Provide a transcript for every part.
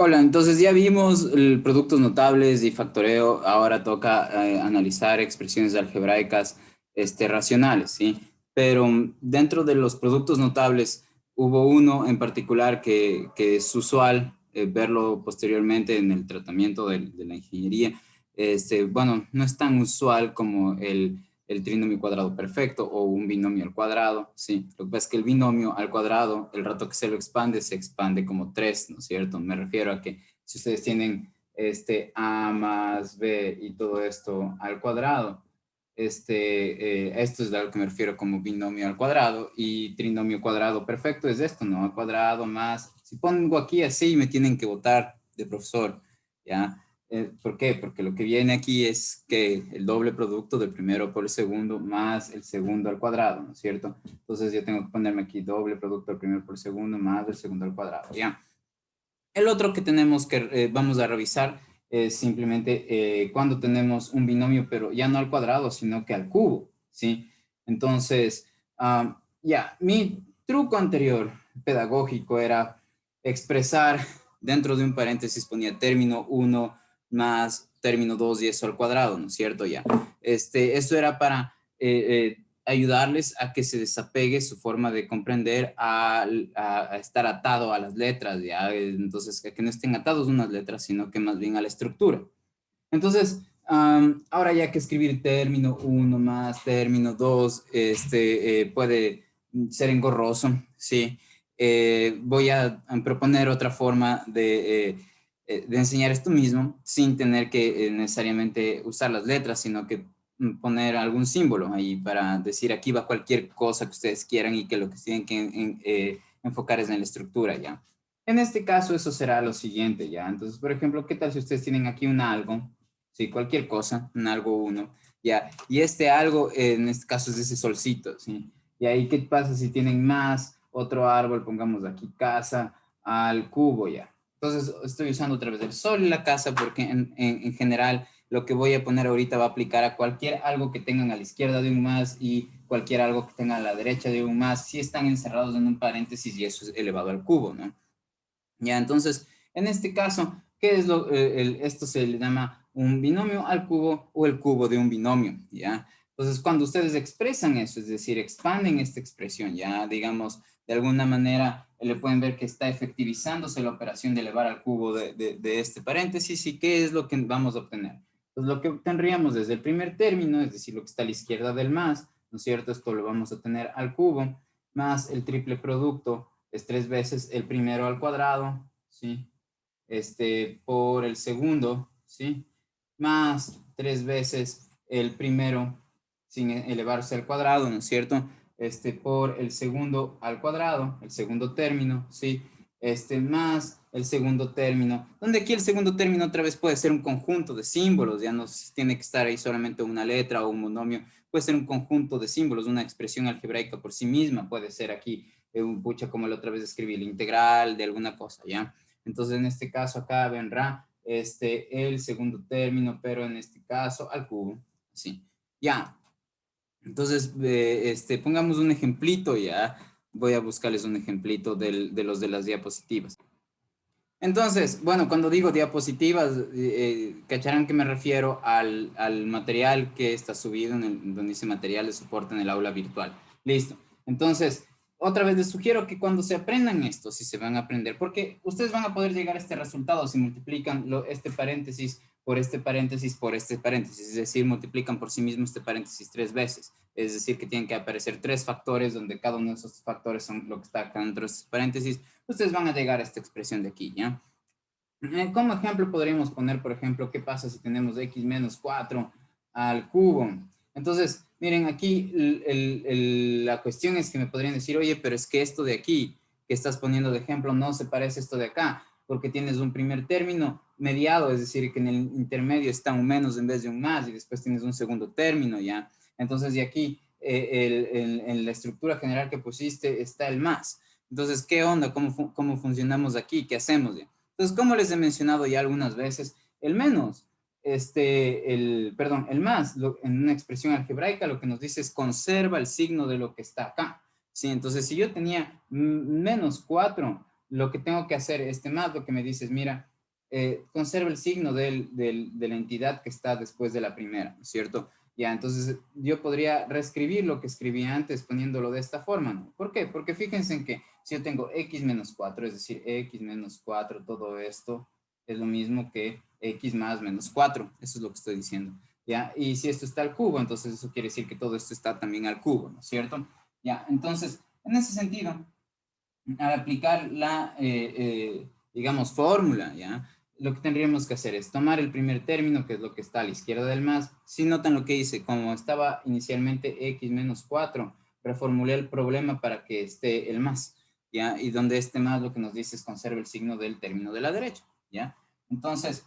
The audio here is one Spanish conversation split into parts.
Hola, entonces ya vimos productos notables y factoreo. Ahora toca analizar expresiones algebraicas racionales, ¿sí? Pero dentro de los productos notables hubo uno en particular que es usual verlo posteriormente en el tratamiento de la ingeniería. Bueno, no es tan usual como el trinomio cuadrado perfecto o un binomio al cuadrado, ¿sí? Lo que pasa es que el binomio al cuadrado, el rato que se expande como 3, ¿no es cierto? Me refiero a que si ustedes tienen A más B y todo esto al cuadrado, esto es a lo que me refiero como binomio al cuadrado, y trinomio cuadrado perfecto es esto, ¿no? Al cuadrado más, si pongo aquí así me tienen que votar de profesor, ¿ya? ¿Por qué? Porque lo que viene aquí es que el doble producto del primero por el segundo más el segundo al cuadrado, ¿no es cierto? Entonces yo tengo que ponerme aquí doble producto del primero por el segundo más el segundo al cuadrado, ¿ya? El otro que tenemos que vamos a revisar es simplemente cuando tenemos un binomio, pero ya no al cuadrado, sino que al cubo, ¿sí? Entonces, ya, mi truco anterior pedagógico era expresar dentro de un paréntesis, ponía término uno más término 2 y eso al cuadrado, ¿no es cierto? Ya. Esto era para ayudarles a que se desapegue su forma de comprender a estar atado a las letras, ¿ya? Entonces, que no estén atados a unas letras, sino que más bien a la estructura. Entonces, ahora ya que escribir término uno más término 2 puede ser engorroso, ¿sí? Voy a proponer otra forma de enseñar esto mismo sin tener que necesariamente usar las letras, sino que poner algún símbolo ahí para decir aquí va cualquier cosa que ustedes quieran y que lo que tienen que enfocar es en la estructura, ¿ya? En este caso, eso será lo siguiente, ¿ya? Entonces, por ejemplo, ¿qué tal si ustedes tienen aquí un algo? Sí, cualquier cosa, un algo uno, ¿ya? Y este algo, en este caso, es ese solcito, ¿sí? Y ahí, ¿qué pasa si tienen más otro árbol? Pongamos aquí casa al cubo, ¿ya? Entonces, estoy usando otra vez el sol y la casa porque en general lo que voy a poner ahorita va a aplicar a cualquier algo que tengan a la izquierda de un más y cualquier algo que tengan a la derecha de un más, si están encerrados en un paréntesis y eso es elevado al cubo, ¿no? Ya, entonces, en este caso, ¿qué es esto se le llama un binomio al cubo o el cubo de un binomio, ¿ya? Entonces, cuando ustedes expresan eso, es decir, expanden esta expresión, ya, digamos, de alguna manera le pueden ver que está efectivizándose la operación de elevar al cubo de este paréntesis, y ¿qué es lo que vamos a obtener? Pues lo que obtendríamos desde el primer término, es decir, lo que está a la izquierda del más, ¿no es cierto? Esto lo vamos a tener al cubo, más el triple producto es 3 veces el primero al cuadrado, ¿sí? Por el segundo, ¿sí? Más 3 veces el primero sin elevarse al cuadrado, ¿no es cierto? Por el segundo al cuadrado, el segundo término, ¿sí? Más el segundo término, donde aquí el segundo término otra vez puede ser un conjunto de símbolos, ya no tiene que estar ahí solamente una letra o un monomio, puede ser un conjunto de símbolos, una expresión algebraica por sí misma, puede ser aquí un pucha como la otra vez escribí, la integral de alguna cosa, ¿ya? Entonces, en este caso acá vendrá el segundo término, pero en este caso al cubo, ¿sí? Ya, entonces, pongamos un ejemplito, ya. Voy a buscarles un ejemplito de los de las diapositivas. Entonces, bueno, cuando digo diapositivas, cacharán que me refiero al material que está subido donde dice material de soporte en el aula virtual. Listo. Entonces, otra vez les sugiero que cuando se aprendan esto, si se van a aprender, porque ustedes van a poder llegar a este resultado si multiplican este paréntesis por este paréntesis por este paréntesis, es decir, multiplican por sí mismo este paréntesis 3 veces. Es decir, que tienen que aparecer 3 factores, donde cada uno de esos factores son lo que está acá dentro de estos paréntesis. Ustedes van a llegar a esta expresión de aquí, ¿ya? Como ejemplo podríamos poner, por ejemplo, ¿qué pasa si tenemos x menos 4 al cubo? Entonces, miren, aquí la cuestión es que me podrían decir, oye, pero es que esto de aquí que estás poniendo de ejemplo no se parece a esto de acá, porque tienes un primer término mediado, es decir, que en el intermedio está un menos en vez de un más, y después tienes un segundo término, ¿ya? Entonces, de aquí, en la estructura general que pusiste está el más. Entonces, ¿qué onda? ¿Cómo funcionamos aquí? ¿Qué hacemos? ¿Ya? Entonces, como les he mencionado ya algunas veces, el menos, perdón, el más, en una expresión algebraica lo que nos dice es conserva el signo de lo que está acá. ¿Sí? Entonces, si yo tenía -4, lo que tengo que hacer, más, lo que me dice es, mira, conserva el signo de la entidad que está después de la primera, ¿no es cierto? Ya, entonces yo podría reescribir lo que escribí antes poniéndolo de esta forma, ¿no? ¿Por qué? Porque fíjense en que si yo tengo x menos 4, es decir, x menos 4, todo esto es lo mismo que x más menos 4, eso es lo que estoy diciendo, ¿ya? Y si esto está al cubo, entonces eso quiere decir que todo esto está también al cubo, ¿no es cierto? Ya, entonces, en ese sentido, al aplicar la, digamos, fórmula, ¿ya? Lo que tendríamos que hacer es tomar el primer término, que es lo que está a la izquierda del más. Si notan lo que hice, como estaba inicialmente x menos 4, reformulé el problema para que esté el más, ¿ya? Y donde este más lo que nos dice es conserva el signo del término de la derecha, ¿ya? Entonces,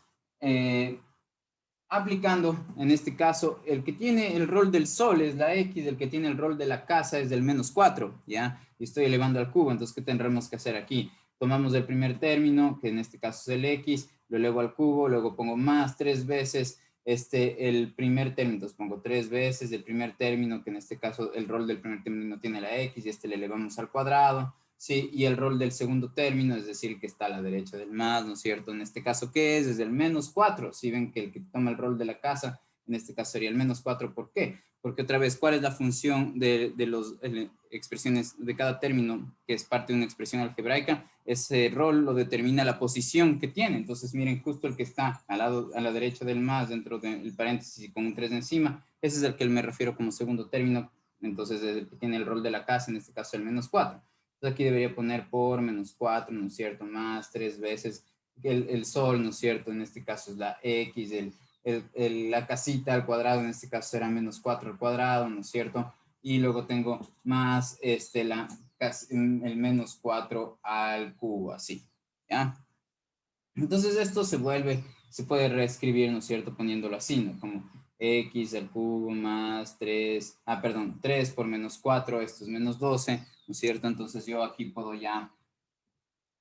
aplicando, en este caso, el que tiene el rol del sol es la X, el que tiene el rol de la casa es del menos 4, ¿ya? Y estoy elevando al cubo, entonces, ¿qué tendremos que hacer aquí? Tomamos el primer término, que en este caso es el X, lo elevo al cubo, luego pongo más 3 veces el primer término, entonces pongo 3 veces el primer término, que en este caso el rol del primer término tiene la X, y le elevamos al cuadrado, ¿sí? Y el rol del segundo término, es decir, que está a la derecha del más, ¿no es cierto? En este caso, ¿qué es? Es el menos 4. Si ven que el que toma el rol de la casa, en este caso sería el menos 4. ¿Por qué? Porque otra vez, ¿cuál es la función de las expresiones de cada término que es parte de una expresión algebraica? Ese rol lo determina la posición que tiene. Entonces, miren, justo el que está al lado, a la derecha del más, dentro del paréntesis y con un 3 encima, ese es el que me refiero como segundo término. Entonces, es el que tiene el rol de la casa, en este caso el menos 4. Entonces aquí debería poner por menos 4, ¿no es cierto? Más 3 veces el sol, ¿no es cierto? En este caso es la X, la casita al cuadrado, en este caso será menos 4 al cuadrado, ¿no es cierto? Y luego tengo más el menos 4 al cubo, así, ¿ya? Entonces esto se puede reescribir, ¿no es cierto? Poniéndolo así, ¿no? Como x al cubo más 3, perdón, 3 por menos 4, esto es menos 12, ¿no es cierto? Entonces yo aquí puedo ya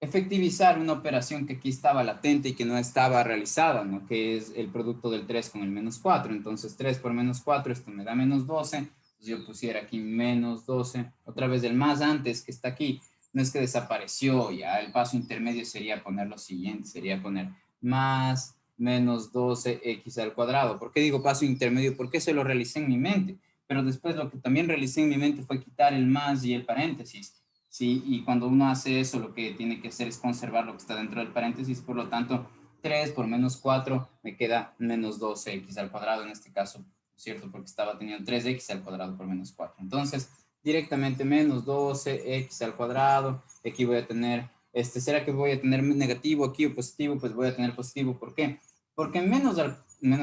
efectivizar una operación que aquí estaba latente y que no estaba realizada, ¿no? Que es el producto del 3 con el menos 4. Entonces 3 por menos 4, esto me da menos 12. Entonces yo pusiera aquí menos 12. Otra vez el más antes que está aquí. No es que desapareció, ya el paso intermedio sería poner lo siguiente, sería poner más menos 12x al cuadrado. ¿Por qué digo paso intermedio? Porque eso lo realicé en mi mente. Pero después lo que también realicé en mi mente fue quitar el más y el paréntesis. ¿Sí? Y cuando uno hace eso, lo que tiene que hacer es conservar lo que está dentro del paréntesis, por lo tanto, 3 por menos 4 me queda menos 12x al cuadrado en este caso, ¿cierto? Porque estaba teniendo 3x al cuadrado por menos 4. Entonces, directamente menos 12x al cuadrado, aquí voy a tener, ¿será que voy a tener negativo aquí o positivo? Pues voy a tener positivo, ¿por qué? Porque menos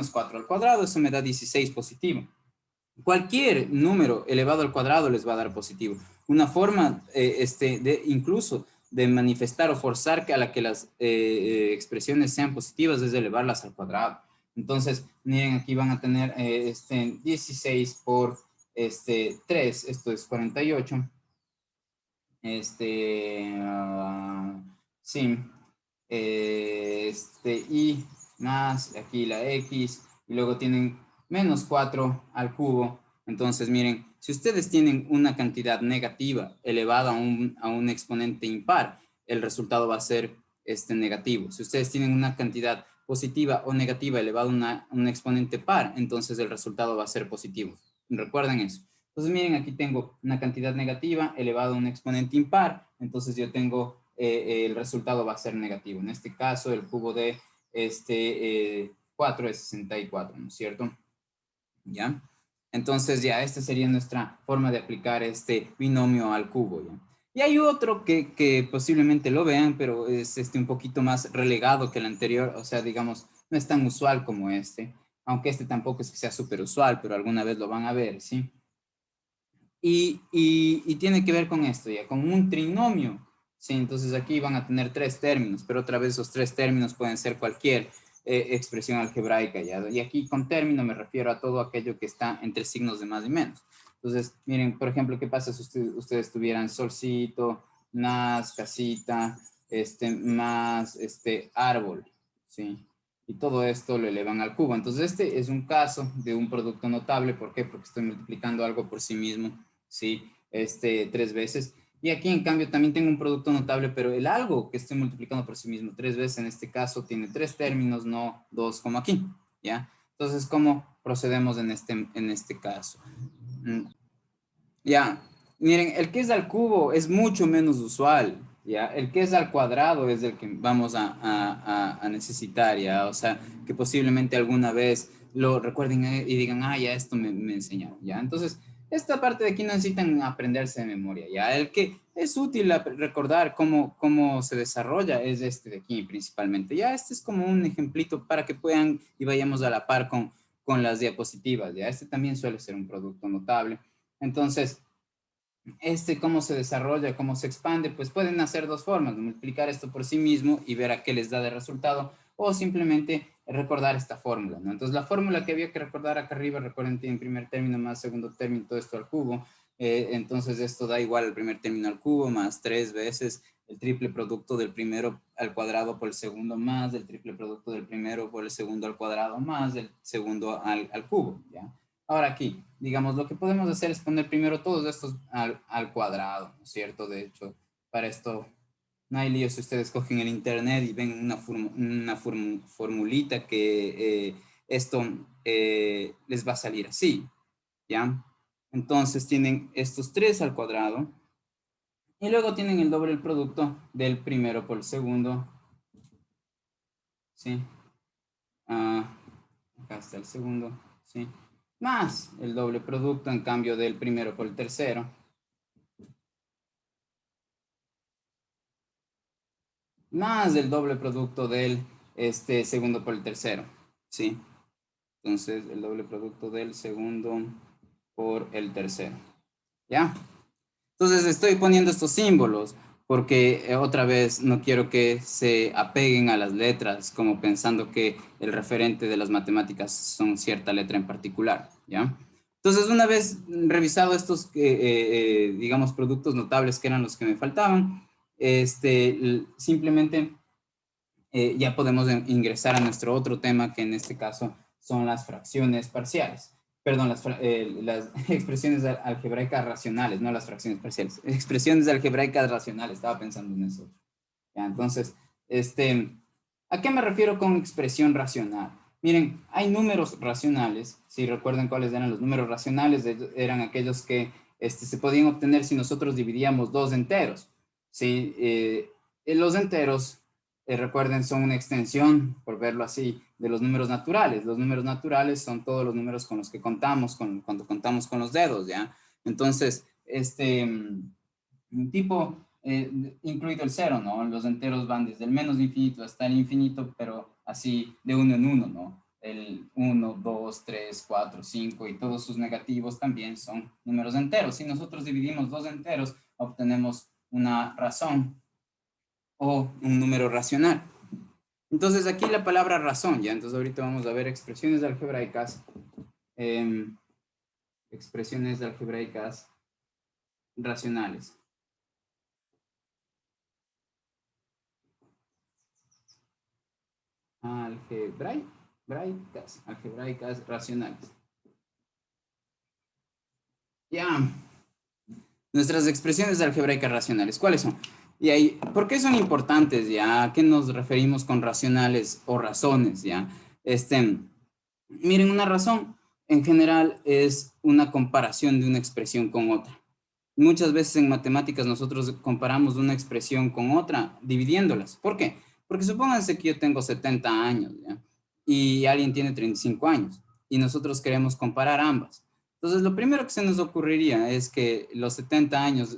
4 al cuadrado, eso me da 16 positivo. Cualquier número elevado al cuadrado les va a dar positivo. Una forma incluso de manifestar o forzar a la que las expresiones sean positivas es elevarlas al cuadrado. Entonces, miren, aquí van a tener 16 por 3, esto es 48. Sí, y más aquí la x, y luego tienen menos 4 al cubo. Entonces, miren, si ustedes tienen una cantidad negativa elevada a un exponente impar, el resultado va a ser negativo. Si ustedes tienen una cantidad positiva o negativa elevada a un exponente par, entonces el resultado va a ser positivo. Recuerden eso. Entonces, miren, aquí tengo una cantidad negativa elevado a un exponente impar, entonces yo tengo, el resultado va a ser negativo. En este caso, el cubo de 4 es 64, ¿no es cierto? ¿Ya? Entonces, ya, esta sería nuestra forma de aplicar este binomio al cubo, ¿ya? Y hay otro que posiblemente lo vean, pero es un poquito más relegado que el anterior, o sea, digamos, no es tan usual como este, aunque este tampoco es que sea súper usual, pero alguna vez lo van a ver, ¿sí? Y tiene que ver con esto, ya, con un trinomio. Sí, entonces aquí van a tener 3 términos, pero otra vez esos 3 términos pueden ser cualquier expresión algebraica, ya. Y aquí con término me refiero a todo aquello que está entre signos de más y menos. Entonces, miren, por ejemplo, ¿qué pasa si ustedes tuvieran solcito, más casita, más árbol, ¿sí? Y todo esto lo elevan al cubo. Entonces, este es un caso de un producto notable. ¿Por qué? Porque estoy multiplicando algo por sí mismo, ¿sí? 3 veces. Y aquí, en cambio, también tengo un producto notable, pero el algo que estoy multiplicando por sí mismo 3 veces, en este caso, tiene 3 términos, no 2 como aquí, ¿ya? Entonces, ¿cómo procedemos en este caso? Mm, Ya, miren, el que es al cubo es mucho menos usual, ¿ya? El que es al cuadrado es el que vamos a necesitar, ¿ya? O sea, que posiblemente alguna vez lo recuerden y digan, ah, ya esto me enseñaron, ¿ya? Entonces, esta parte de aquí no necesitan aprenderse de memoria, ¿ya? El que es útil recordar cómo se desarrolla es este de aquí principalmente, ¿ya? Este es como un ejemplito para que puedan y vayamos a la par con las diapositivas, ¿ya? Este también suele ser un producto notable. Entonces, cómo se desarrolla, cómo se expande, pues pueden hacer dos formas, multiplicar esto por sí mismo y ver a qué les da de resultado, o simplemente recordar esta fórmula, ¿no? Entonces, la fórmula que había que recordar acá arriba, recuerden, tiene primer término más segundo término, todo esto al cubo. Entonces, esto da igual al primer término al cubo, más 3 veces el triple producto del primero al cuadrado por el segundo, más el triple producto del primero por el segundo al cuadrado, más el segundo al cubo, ¿ya? Ahora aquí, digamos, lo que podemos hacer es poner primero todos estos al cuadrado, ¿no es cierto? De hecho, para esto no hay lío si ustedes cogen el internet y ven una formulita que esto les va a salir así, ¿ya? Entonces tienen estos 3 al cuadrado y luego tienen el doble del producto del primero por el segundo, ¿sí? Ah, acá está el segundo, ¿sí? Más el doble producto en cambio del primero por el tercero, más el doble producto del segundo por el tercero, ¿sí? Entonces, el doble producto del segundo por el tercero, ¿ya? Entonces, estoy poniendo estos símbolos porque otra vez no quiero que se apeguen a las letras como pensando que el referente de las matemáticas son cierta letra en particular, ¿ya? Entonces, una vez revisado estos, digamos, productos notables que eran los que me faltaban, simplemente ya podemos ingresar a nuestro otro tema, que en este caso son las fracciones parciales. Perdón, las expresiones algebraicas racionales, no las fracciones parciales. Expresiones algebraicas racionales, estaba pensando en eso. Ya, entonces, ¿a qué me refiero con expresión racional? Miren, hay números racionales, si recuerdan cuáles eran los números racionales, eran aquellos que se podían obtener si nosotros dividíamos dos enteros. ¿Sí? Los enteros, recuerden, son una extensión, por verlo así, de los números naturales. Los números naturales son todos los números con los que contamos cuando contamos con los dedos, ¿ya? Entonces, tipo, incluido el cero, ¿no? Los enteros van desde el menos infinito hasta el infinito, pero así de uno en uno, ¿no? El 1, 2, 3, 4, 5 y todos sus negativos también son números enteros. Si nosotros dividimos dos enteros, obtenemos una razón o un número racional. Entonces aquí la palabra razón, ya, entonces ahorita vamos a ver expresiones algebraicas, eh, expresiones algebraicas racionales. Algebraicas racionales. Ya, nuestras expresiones algebraicas racionales, ¿cuáles son? Y ahí, ¿por qué son importantes? ¿Ya? ¿A qué nos referimos con racionales o razones? ¿Ya? Miren, una razón en general es una comparación de una expresión con otra. Muchas veces en matemáticas nosotros comparamos una expresión con otra dividiéndolas. ¿Por qué? Porque supónganse que yo tengo 70 años, ¿ya? Y alguien tiene 35 años y nosotros queremos comparar ambas. Entonces, lo primero que se nos ocurriría es que los 70 años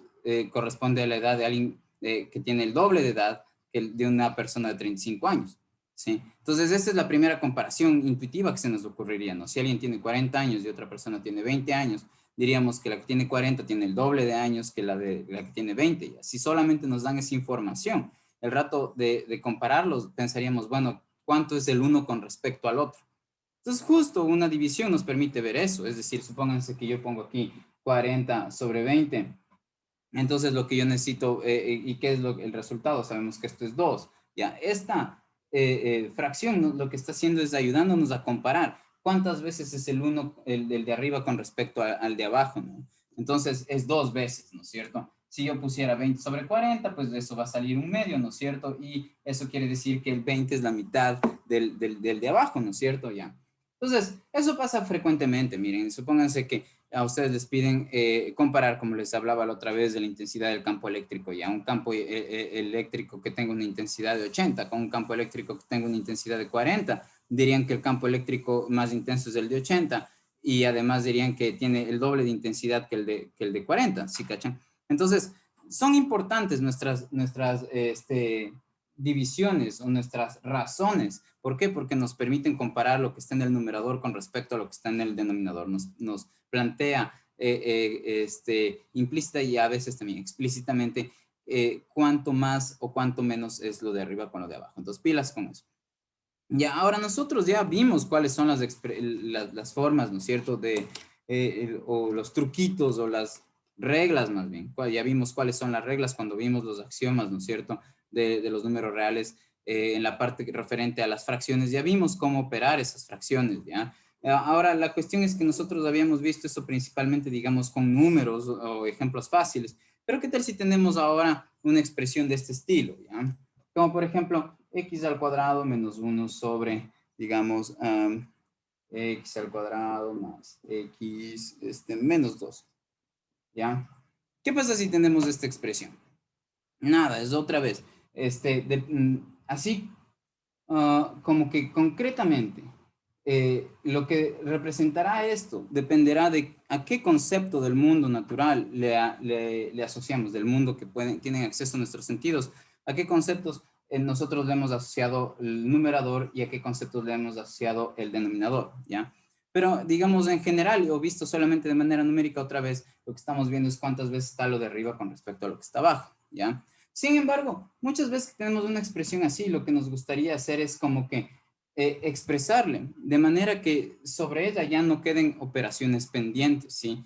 corresponde a la edad de alguien que tiene el doble de edad que de una persona de 35 años, ¿sí? Entonces, esta es la primera comparación intuitiva que se nos ocurriría, ¿no? Si alguien tiene 40 años y otra persona tiene 20 años, diríamos que la que tiene 40 tiene el doble de años que la que tiene 20. Y así solamente nos dan esa información. El rato de compararlos, pensaríamos, bueno, ¿cuánto es el uno con respecto al otro? Entonces, justo una división nos permite ver eso. Es decir, supónganse que yo pongo aquí 40 sobre 20. Entonces, lo que yo necesito, ¿y qué es el resultado? Sabemos que esto es 2. Ya, esta fracción lo que está haciendo es ayudándonos a comparar cuántas veces es el uno, el de arriba con respecto al de abajo, ¿no? Entonces, es 2 veces, ¿no es cierto? Si yo pusiera 20 sobre 40, pues eso va a salir un medio, ¿no es cierto? Y eso quiere decir que el 20 es la mitad del de abajo, ¿no es cierto? Ya. Entonces, eso pasa frecuentemente. Miren, supónganse que a ustedes les piden comparar, como les hablaba la otra vez, de la intensidad del campo eléctrico, ya un campo eléctrico que tenga una intensidad de 80 con un campo eléctrico que tenga una intensidad de 40, dirían que el campo eléctrico más intenso es el de 80 y además dirían que tiene el doble de intensidad que el de 40, ¿sí cachan? Entonces, son importantes nuestras divisiones o nuestras razones. ¿Por qué? Porque nos permiten comparar lo que está en el numerador con respecto a lo que está en el denominador. Nos plantea implícita y a veces también explícitamente cuánto más o cuánto menos es lo de arriba con lo de abajo. Entonces, pilas con eso. Ya, ahora nosotros ya vimos cuáles son las formas, ¿no es cierto?, o los truquitos o las reglas más bien. Ya vimos cuáles son las reglas cuando vimos los axiomas, ¿no es cierto?, de los números reales en la parte referente a las fracciones. Ya vimos cómo operar esas fracciones, ¿ya? Ahora, la cuestión es que nosotros habíamos visto eso principalmente, digamos, con números o ejemplos fáciles. Pero ¿qué tal si tenemos ahora una expresión de este estilo, ¿ya? Como por ejemplo, x al cuadrado menos 1 sobre, digamos, x al cuadrado más x menos 2, ¿ya? ¿Qué pasa si tenemos esta expresión? Nada, es otra vez, así como que concretamente, lo que representará esto dependerá de a qué concepto del mundo natural le asociamos, del mundo que tienen acceso a nuestros sentidos, a qué conceptos nosotros le hemos asociado el numerador y a qué conceptos le hemos asociado el denominador, ¿ya? Pero digamos en general, o visto solamente de manera numérica otra vez, lo que estamos viendo es cuántas veces está lo de arriba con respecto a lo que está abajo, ¿ya? Sin embargo, muchas veces que tenemos una expresión así, lo que nos gustaría hacer es como que expresarle, de manera que sobre ella ya no queden operaciones pendientes, ¿sí?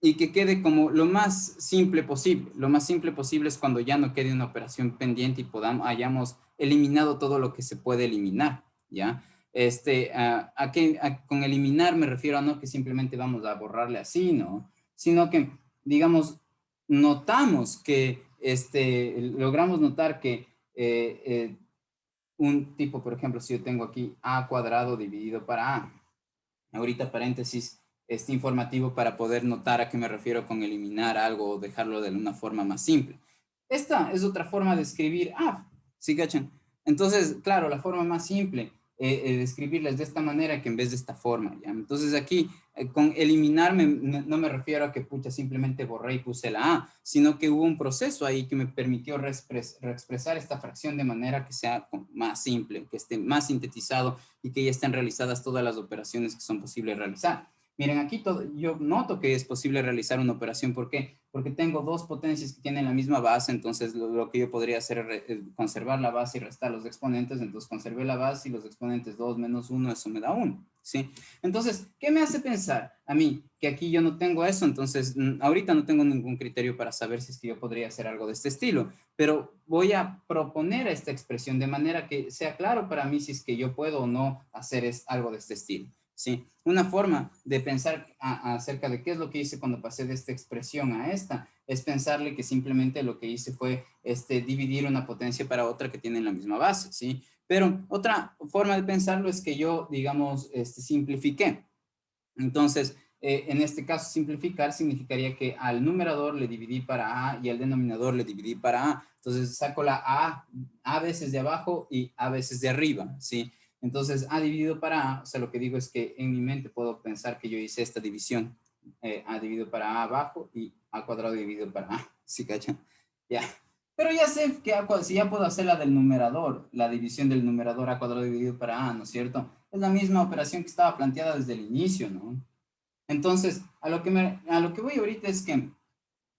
Y que quede como lo más simple posible. Lo más simple posible es cuando ya no quede una operación pendiente y hayamos eliminado todo lo que se puede eliminar, ¿ya? Con eliminar me refiero a no que simplemente vamos a borrarle así, ¿no? Sino que, digamos, notamos que, logramos notar que un tipo, por ejemplo, si yo tengo aquí a cuadrado dividido para a, ahorita paréntesis, informativo para poder notar a qué me refiero con eliminar algo o dejarlo de una forma más simple. Esta es otra forma de escribir a, ¿sí cachan? Entonces, claro, la forma más simple de escribirla es de esta manera que en vez de esta forma, ¿ya? Entonces aquí, con eliminarme, no me refiero a que pucha, simplemente borré y puse la A, sino que hubo un proceso ahí que me permitió reexpresar esta fracción de manera que sea más simple, que esté más sintetizado y que ya estén realizadas todas las operaciones que son posibles realizar. Miren, aquí yo noto que es posible realizar una operación. ¿Por qué? Porque tengo dos potencias que tienen la misma base, entonces lo que yo podría hacer es conservar la base y restar los exponentes, entonces conservé la base y los exponentes 2 menos 1, eso me da 1, ¿sí? Entonces, ¿qué me hace pensar a mí que aquí yo no tengo eso? Entonces, ahorita no tengo ningún criterio para saber si es que yo podría hacer algo de este estilo, pero voy a proponer esta expresión de manera que sea claro para mí si es que yo puedo o no hacer algo de este estilo. ¿Sí? Una forma de pensar acerca de qué es lo que hice cuando pasé de esta expresión a esta, es pensarle que simplemente lo que hice fue dividir una potencia para otra que tienen la misma base, ¿sí? Pero otra forma de pensarlo es que yo, digamos, simplifiqué. Entonces, en este caso, simplificar significaría que al numerador le dividí para A y al denominador le dividí para A. Entonces, saco la A veces de abajo y A veces de arriba, ¿sí? Entonces, A dividido para A, o sea, lo que digo es que en mi mente puedo pensar que yo hice esta división. A dividido para A abajo y A cuadrado dividido para A. ¿Sí, cachan? Ya. Pero ya sé que si ya puedo hacer la del numerador, la división del numerador A cuadrado dividido para A, ¿no es cierto? Es la misma operación que estaba planteada desde el inicio, ¿no? Entonces, a lo que voy ahorita es que,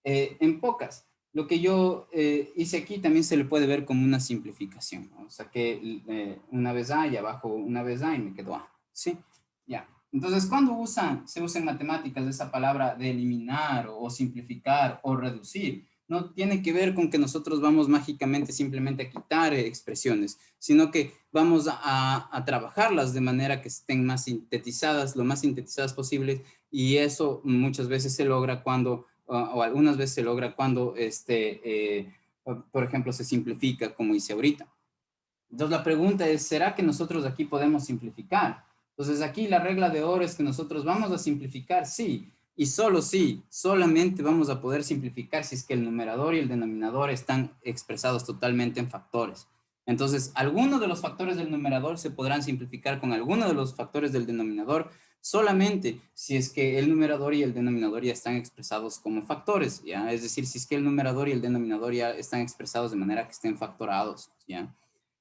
en pocas, lo que yo hice aquí también se le puede ver como una simplificación, ¿no? O sea, que una vez A y abajo una vez A y me quedó A, ¿sí? Ya. Entonces, cuando se usa en matemáticas esa palabra de eliminar o simplificar o reducir, no tiene que ver con que nosotros vamos mágicamente simplemente a quitar expresiones, sino que vamos a trabajarlas de manera que estén más sintetizadas, lo más sintetizadas posibles, y eso muchas veces se logra cuando o algunas veces se logra cuando, por ejemplo, se simplifica, como hice ahorita. Entonces la pregunta es, ¿será que nosotros aquí podemos simplificar? Entonces aquí la regla de oro es que nosotros vamos a simplificar, sí, y solo sí, solamente vamos a poder simplificar si es que el numerador y el denominador están expresados totalmente en factores. Entonces, algunos de los factores del numerador se podrán simplificar con algunos de los factores del denominador solamente si es que el numerador y el denominador ya están expresados como factores, ¿ya? Es decir, si es que el numerador y el denominador ya están expresados de manera que estén factorados, ¿ya?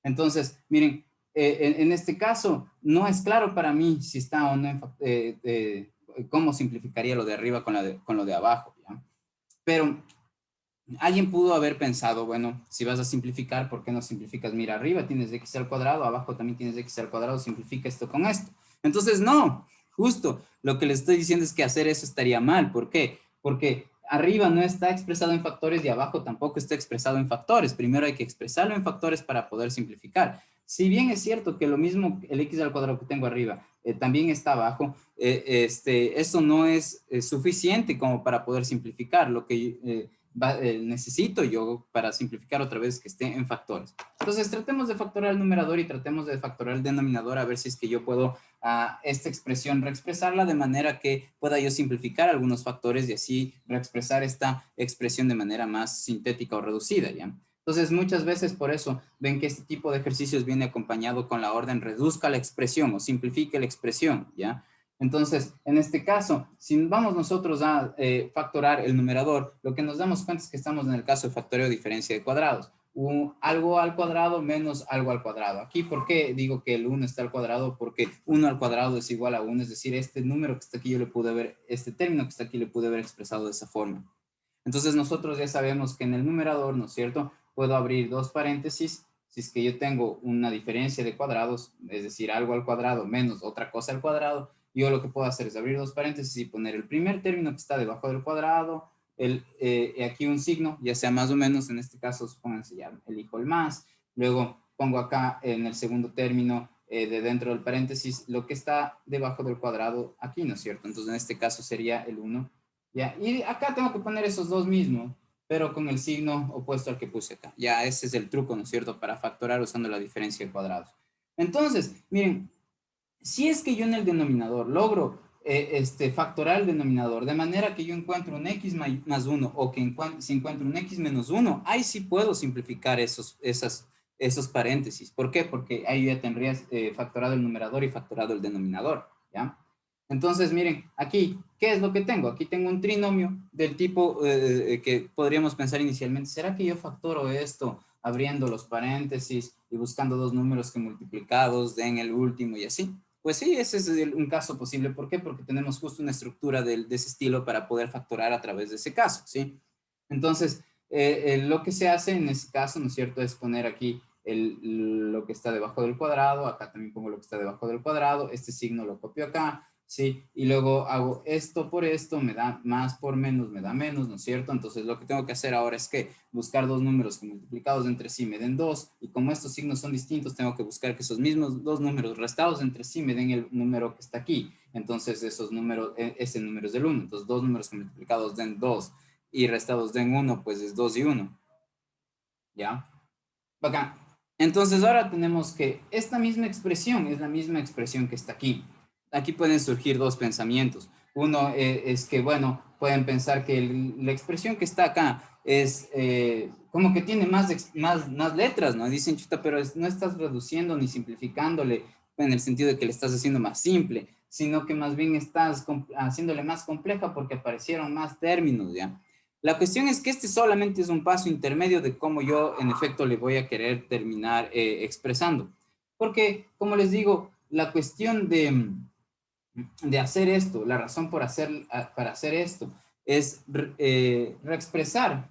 Entonces, miren, en este caso no es claro para mí si está o no, cómo simplificaría lo de arriba con lo de abajo, ¿ya? Pero alguien pudo haber pensado, bueno, si vas a simplificar, ¿por qué no simplificas? Mira, arriba tienes x al cuadrado, abajo también tienes x al cuadrado, simplifica esto con esto. Entonces, no, justo lo que les estoy diciendo es que hacer eso estaría mal. ¿Por qué? Porque arriba no está expresado en factores y abajo tampoco está expresado en factores. Primero hay que expresarlo en factores para poder simplificar. Si bien es cierto que lo mismo, el x al cuadrado que tengo arriba, también está abajo, eso no es suficiente como para poder simplificar. Lo que necesito yo para simplificar otra vez que esté en factores. Entonces tratemos de factorar el numerador y tratemos de factorar el denominador a ver si es que yo puedo esta expresión reexpresarla de manera que pueda yo simplificar algunos factores y así reexpresar esta expresión de manera más sintética o reducida, ¿ya? Entonces, muchas veces por eso ven que este tipo de ejercicios viene acompañado con la orden reduzca la expresión o simplifique la expresión, ¿ya? Entonces, en este caso, si vamos nosotros a factorar el numerador, lo que nos damos cuenta es que estamos en el caso de factoreo de diferencia de cuadrados. Algo al cuadrado menos algo al cuadrado. Aquí, ¿por qué digo que el 1 está al cuadrado? Porque 1 al cuadrado es igual a 1, es decir, este número que está aquí yo le pude ver, este término que está aquí le pude haber expresado de esa forma. Entonces, nosotros ya sabemos que en el numerador, ¿no es cierto?, puedo abrir dos paréntesis si es que yo tengo una diferencia de cuadrados, es decir, algo al cuadrado menos otra cosa al cuadrado. Yo lo que puedo hacer es abrir dos paréntesis y poner el primer término que está debajo del cuadrado, aquí un signo, ya sea más o menos, en este caso, supónganse ya, elijo el más, luego pongo acá en el segundo término de dentro del paréntesis lo que está debajo del cuadrado aquí, ¿no es cierto? Entonces, en este caso sería el 1, ¿ya? Y acá tengo que poner esos dos mismos, pero con el signo opuesto al que puse acá. Ya ese es el truco, ¿no es cierto?, para factorar usando la diferencia de cuadrados. Entonces, miren, si es que yo en el denominador logro factorar el denominador de manera que yo encuentro un x más 1 o que si encuentro un x menos 1, ahí sí puedo simplificar esos paréntesis. ¿Por qué? Porque ahí ya tendría factorado el numerador y factorado el denominador, ¿ya? Entonces, miren, aquí, ¿qué es lo que tengo? Aquí tengo un trinomio del tipo que podríamos pensar inicialmente, ¿será que yo factoro esto abriendo los paréntesis y buscando dos números que multiplicados den el último y así? Pues sí, ese es un caso posible. ¿Por qué? Porque tenemos justo una estructura de ese estilo para poder factorar a través de ese caso, ¿sí? Entonces, lo que se hace en ese caso, ¿no es cierto?, es poner aquí lo que está debajo del cuadrado, acá también pongo lo que está debajo del cuadrado, este signo lo copio acá, ¿sí? Y luego hago esto por esto, me da más por menos, me da menos, ¿no es cierto? Entonces lo que tengo que hacer ahora es que buscar dos números que multiplicados entre sí me den 2, y como estos signos son distintos, tengo que buscar que esos mismos dos números restados entre sí me den el número que está aquí. Entonces esos números, ese número es del 1, entonces dos números que multiplicados den 2 y restados den 1, pues es 2 y 1, ¿ya? Acá. Entonces ahora tenemos que esta misma expresión es la misma expresión que está aquí. Aquí pueden surgir dos pensamientos. Uno es que, bueno, pueden pensar que la expresión que está acá es como que tiene más letras, ¿no? Dicen, chuta, pero no estás reduciendo ni simplificándole en el sentido de que le estás haciendo más simple, sino que más bien estás haciéndole más compleja porque aparecieron más términos, ¿ya? La cuestión es que este solamente es un paso intermedio de cómo yo, en efecto, le voy a querer terminar expresando. Porque, como les digo, la cuestión de hacer esto, la razón para hacer esto, es reexpresar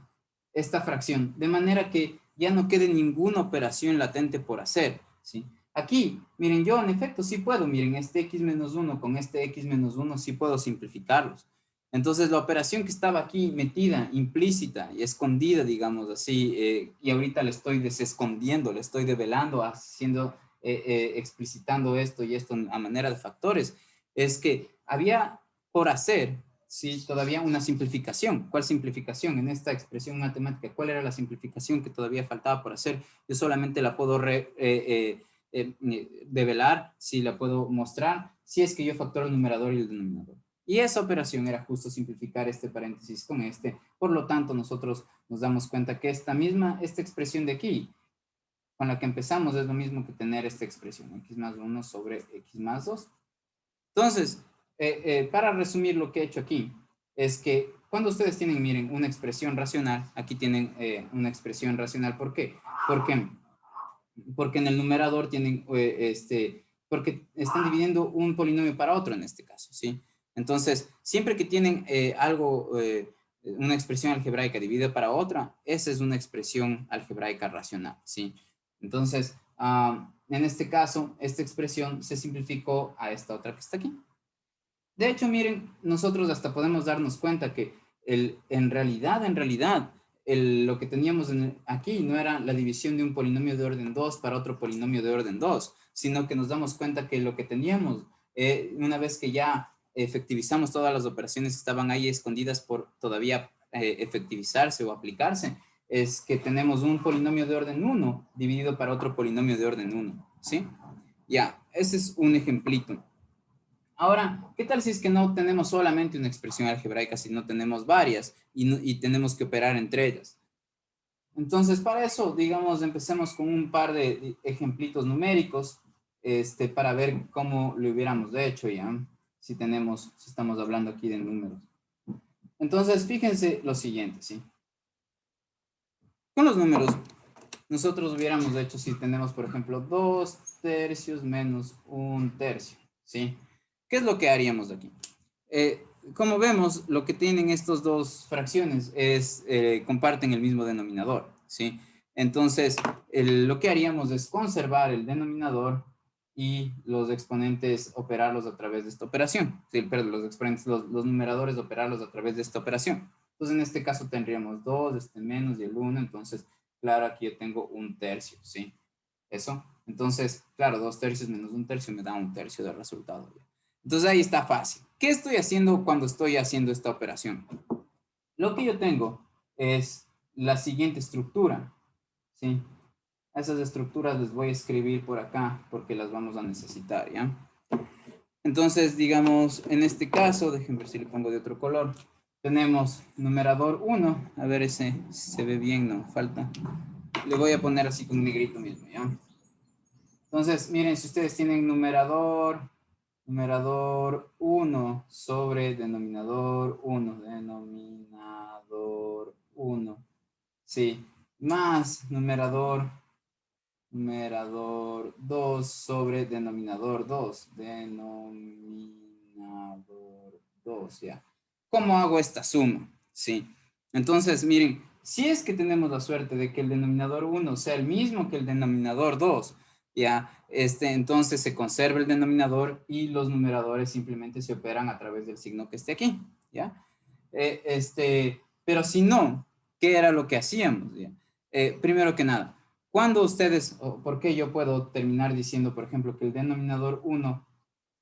esta fracción, de manera que ya no quede ninguna operación latente por hacer, ¿sí? Aquí, miren, yo en efecto sí puedo, miren, este x menos 1 con este x menos 1 sí puedo simplificarlos. Entonces, la operación que estaba aquí metida, implícita y escondida, digamos así, y ahorita le estoy desescondiendo, le estoy develando, haciendo, explicitando esto y esto a manera de factores, es que había por hacer sí, todavía una simplificación. ¿Cuál simplificación? En esta expresión matemática, ¿cuál era la simplificación que todavía faltaba por hacer? Yo solamente la puedo develar, si la puedo mostrar, si es que yo factoro el numerador y el denominador. Y esa operación era justo simplificar este paréntesis con este. Por lo tanto, nosotros nos damos cuenta que esta expresión de aquí, con la que empezamos, es lo mismo que tener esta expresión, x más 1 sobre x más 2. Entonces, para resumir lo que he hecho aquí, es que cuando ustedes tienen, miren, una expresión racional, aquí tienen una expresión racional. ¿Por qué? Porque en el numerador tienen, porque están dividiendo un polinomio para otro en este caso, ¿sí? Entonces, siempre que tienen una expresión algebraica dividida para otra, esa es una expresión algebraica racional, ¿sí? Entonces, en este caso, esta expresión se simplificó a esta otra que está aquí. De hecho, miren, nosotros hasta podemos darnos cuenta que en realidad, lo que teníamos aquí no era la división de un polinomio de orden 2 para otro polinomio de orden 2, sino que nos damos cuenta que lo que teníamos, una vez que ya efectivizamos todas las operaciones que estaban ahí escondidas por todavía efectivizarse o aplicarse, es que tenemos un polinomio de orden 1 dividido para otro polinomio de orden 1, ¿sí? Ya, ese es un ejemplito. Ahora, ¿qué tal si es que no tenemos solamente una expresión algebraica, sino tenemos varias y tenemos que operar entre ellas? Entonces, para eso, digamos, empecemos con un par de ejemplitos numéricos para ver cómo lo hubiéramos hecho ya, si estamos hablando aquí de números. Entonces, fíjense lo siguiente, ¿sí? Con los números, nosotros hubiéramos hecho si tenemos, por ejemplo, 2 tercios menos 1 tercio, ¿sí? ¿Qué es lo que haríamos aquí? Como vemos, lo que tienen estas dos fracciones es, comparten el mismo denominador, ¿sí? Entonces, lo que haríamos es conservar el denominador y los exponentes operarlos a través de esta operación. Sí, perdón, los exponentes, los numeradores operarlos a través de esta operación. Entonces, en este caso tendríamos 2, menos y el 1. Entonces, claro, aquí yo tengo 1 tercio, ¿sí? Eso. Entonces, claro, 2 tercios menos 1 tercio me da 1 tercio del resultado. Entonces, ahí está fácil. ¿Qué estoy haciendo cuando estoy haciendo esta operación? Lo que yo tengo es la siguiente estructura, ¿sí? Esas estructuras les voy a escribir por acá porque las vamos a necesitar, ¿ya? Entonces, digamos, en este caso, déjenme ver si le pongo de otro color. Tenemos numerador 1. A ver, ese se ve bien, no, falta. Le voy a poner así con negrito mismo, ¿ya? Entonces, miren, si ustedes tienen numerador 1 sobre denominador 1, sí, más numerador 2 sobre denominador 2, ya. ¿Cómo hago esta suma? Sí. Entonces, miren, si es que tenemos la suerte de que el denominador 1 sea el mismo que el denominador 2, ya, entonces se conserva el denominador y los numeradores simplemente se operan a través del signo que esté aquí, ya. Pero si no, ¿qué era lo que hacíamos? ¿Ya? Primero que nada, cuando ustedes, o por qué yo puedo terminar diciendo, por ejemplo, que el denominador 1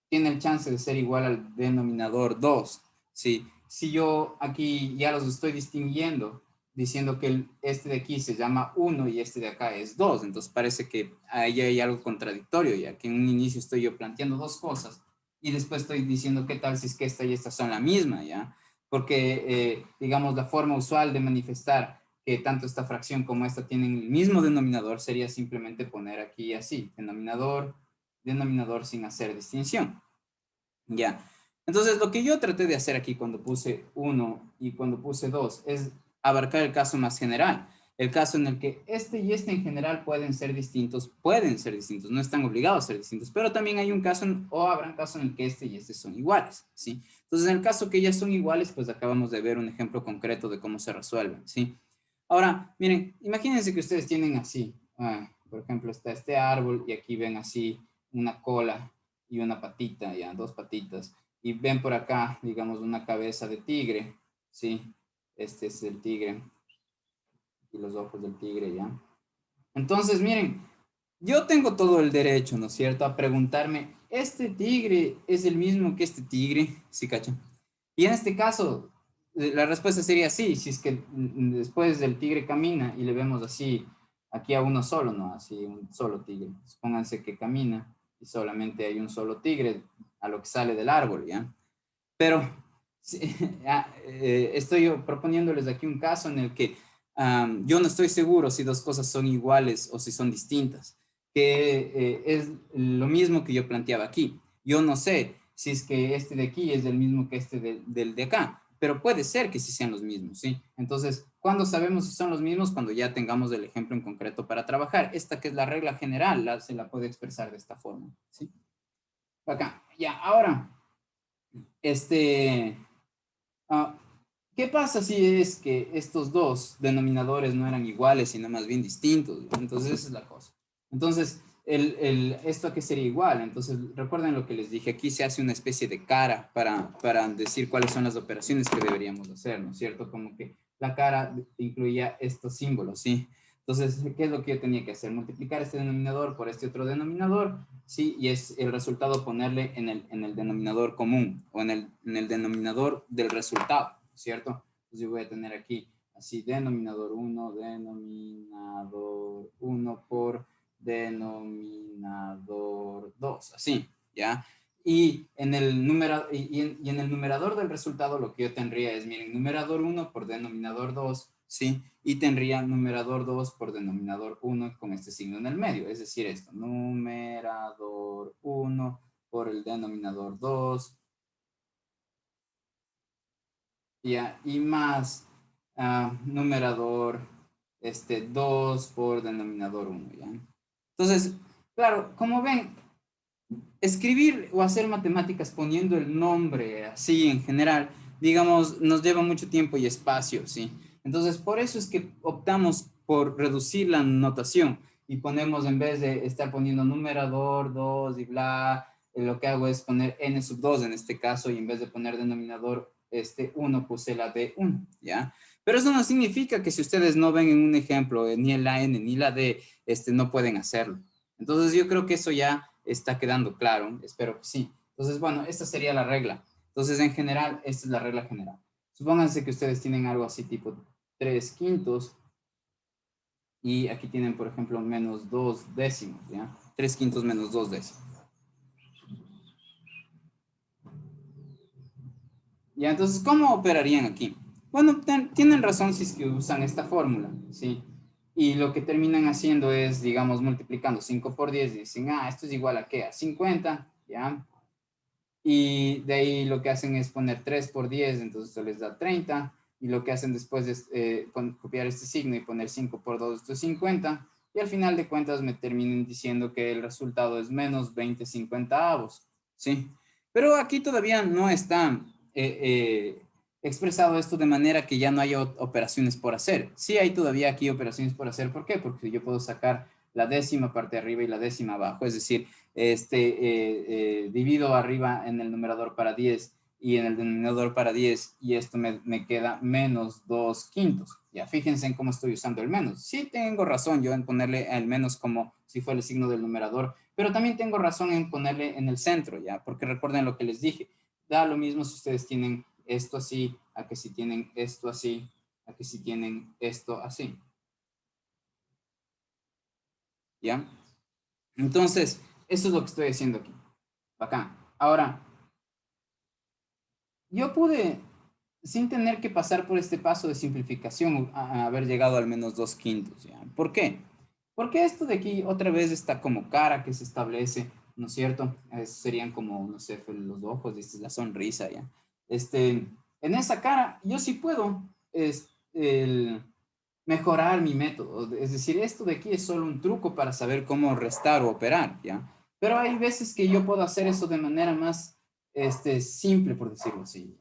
tiene el chance de ser igual al denominador 2, ¿sí? Si yo aquí ya los estoy distinguiendo, diciendo que este de aquí se llama 1 y este de acá es 2, entonces parece que ahí hay algo contradictorio, ya que en un inicio estoy yo planteando dos cosas y después estoy diciendo qué tal si es que esta y esta son la misma, ¿ya? Porque, digamos, la forma usual de manifestar que tanto esta fracción como esta tienen el mismo denominador sería simplemente poner aquí así, denominador sin hacer distinción. Ya. Entonces, lo que yo traté de hacer aquí cuando puse 1 y cuando puse 2 es abarcar el caso más general. El caso en el que este y este en general pueden ser distintos, no están obligados a ser distintos, pero también hay un caso, o habrá un caso en el que este y este son iguales, ¿sí? Entonces, en el caso que ya son iguales, pues acabamos de ver un ejemplo concreto de cómo se resuelven, ¿sí? Ahora, miren, imagínense que ustedes tienen así, por ejemplo, está este árbol y aquí ven así una cola y una patita, ya, dos patitas. Y ven por acá, digamos, una cabeza de tigre, ¿sí? Este es el tigre. Y los ojos del tigre, ¿ya? Entonces, miren, yo tengo todo el derecho, ¿no es cierto?, a preguntarme, ¿este tigre es el mismo que este tigre? ¿Sí, cachan? Y en este caso, la respuesta sería sí, si es que después del tigre camina y le vemos así, aquí a uno solo, ¿no? Así, un solo tigre. Supónganse que camina y solamente hay un solo tigre a lo que sale del árbol, ¿ya? Pero sí, estoy yo proponiéndoles aquí un caso en el que yo no estoy seguro si dos cosas son iguales o si son distintas, que es lo mismo que yo planteaba aquí. Yo no sé si es que este de aquí es el mismo que este del de acá, pero puede ser que sí sean los mismos, ¿sí? Entonces, ¿cuándo sabemos si son los mismos? Cuando ya tengamos el ejemplo en concreto para trabajar. Esta que es la regla general, se la puede expresar de esta forma, ¿sí? Acá, ya, ahora, este, Ah, ¿qué pasa si es que estos dos denominadores no eran iguales, sino más bien distintos? Entonces, esa es la cosa. Entonces, ¿esto a qué sería igual? Entonces, recuerden lo que les dije, aquí se hace una especie de cara para decir cuáles son las operaciones que deberíamos hacer, ¿no es cierto? Como que la cara incluía estos símbolos, ¿sí? Entonces, ¿qué es lo que yo tenía que hacer? Multiplicar este denominador por este otro denominador, ¿sí? Y es el resultado ponerle en el denominador común o en el denominador del resultado, ¿cierto? Entonces yo voy a tener aquí así denominador uno por denominador 2, así, ¿ya? Y en el numerador del resultado lo que yo tendría es, miren, numerador 1 por denominador 2, ¿sí? Y tendría numerador 2 por denominador 1 con este signo en el medio, es decir, esto, numerador 1 por el denominador 2, ¿ya? Y más numerador 2 por denominador 1, ¿ya? Entonces, claro, como ven, escribir o hacer matemáticas poniendo el nombre así en general, digamos, nos lleva mucho tiempo y espacio, ¿sí? Entonces, por eso es que optamos por reducir la notación y ponemos, en vez de estar poniendo numerador 2 y bla, lo que hago es poner n sub 2 en este caso, y en vez de poner denominador 1, puse la d 1, ¿ya? Pero eso no significa que si ustedes no ven en un ejemplo ni la n ni la d, no pueden hacerlo. Entonces yo creo que eso ya está quedando claro, espero que sí. Entonces, bueno, esta sería la regla. Entonces, en general, esta es la regla general. Supónganse que ustedes tienen algo así tipo 3 quintos y aquí tienen, por ejemplo, menos 2 décimos, ¿ya? 3 quintos menos 2 décimos. ¿Ya? Entonces, ¿cómo operarían aquí? Bueno, tienen razón si es que usan esta fórmula, ¿sí? Y lo que terminan haciendo es, digamos, multiplicando 5 por 10 y dicen, esto es igual a qué? A 50, ¿ya? Y de ahí lo que hacen es poner 3 por 10, entonces esto les da 30, y lo que hacen después es copiar este signo y poner 5 por 2, esto es 50, y al final de cuentas me terminan diciendo que el resultado es menos 20 cincuentaavos, ¿sí? Pero aquí todavía no está expresado esto de manera que ya no haya operaciones por hacer. Sí hay todavía aquí operaciones por hacer, ¿por qué? Porque yo puedo sacar la décima parte de arriba y la décima abajo, es decir, divido arriba en el numerador para 10 y en el denominador para 10 y esto me queda menos 2 quintos. Ya, fíjense en cómo estoy usando el menos. Sí tengo razón yo en ponerle el menos como si fuera el signo del numerador, pero también tengo razón en ponerle en el centro, ya, porque recuerden lo que les dije. Da lo mismo si ustedes tienen esto así, a que si tienen esto así, a que si tienen esto así. ¿Ya? Entonces, eso es lo que estoy haciendo aquí. Bacán. Ahora, yo pude, sin tener que pasar por este paso de simplificación, haber llegado al menos 2 quintos, ¿ya? ¿Por qué? Porque esto de aquí otra vez está como cara que se establece, ¿no es cierto? Serían como, no sé, los ojos, esta es la sonrisa, ¿ya? En esa cara yo sí puedo mejorar mi método. Es decir, esto de aquí es solo un truco para saber cómo restar o operar, ¿ya? Pero hay veces que yo puedo hacer eso de manera más simple, por decirlo así.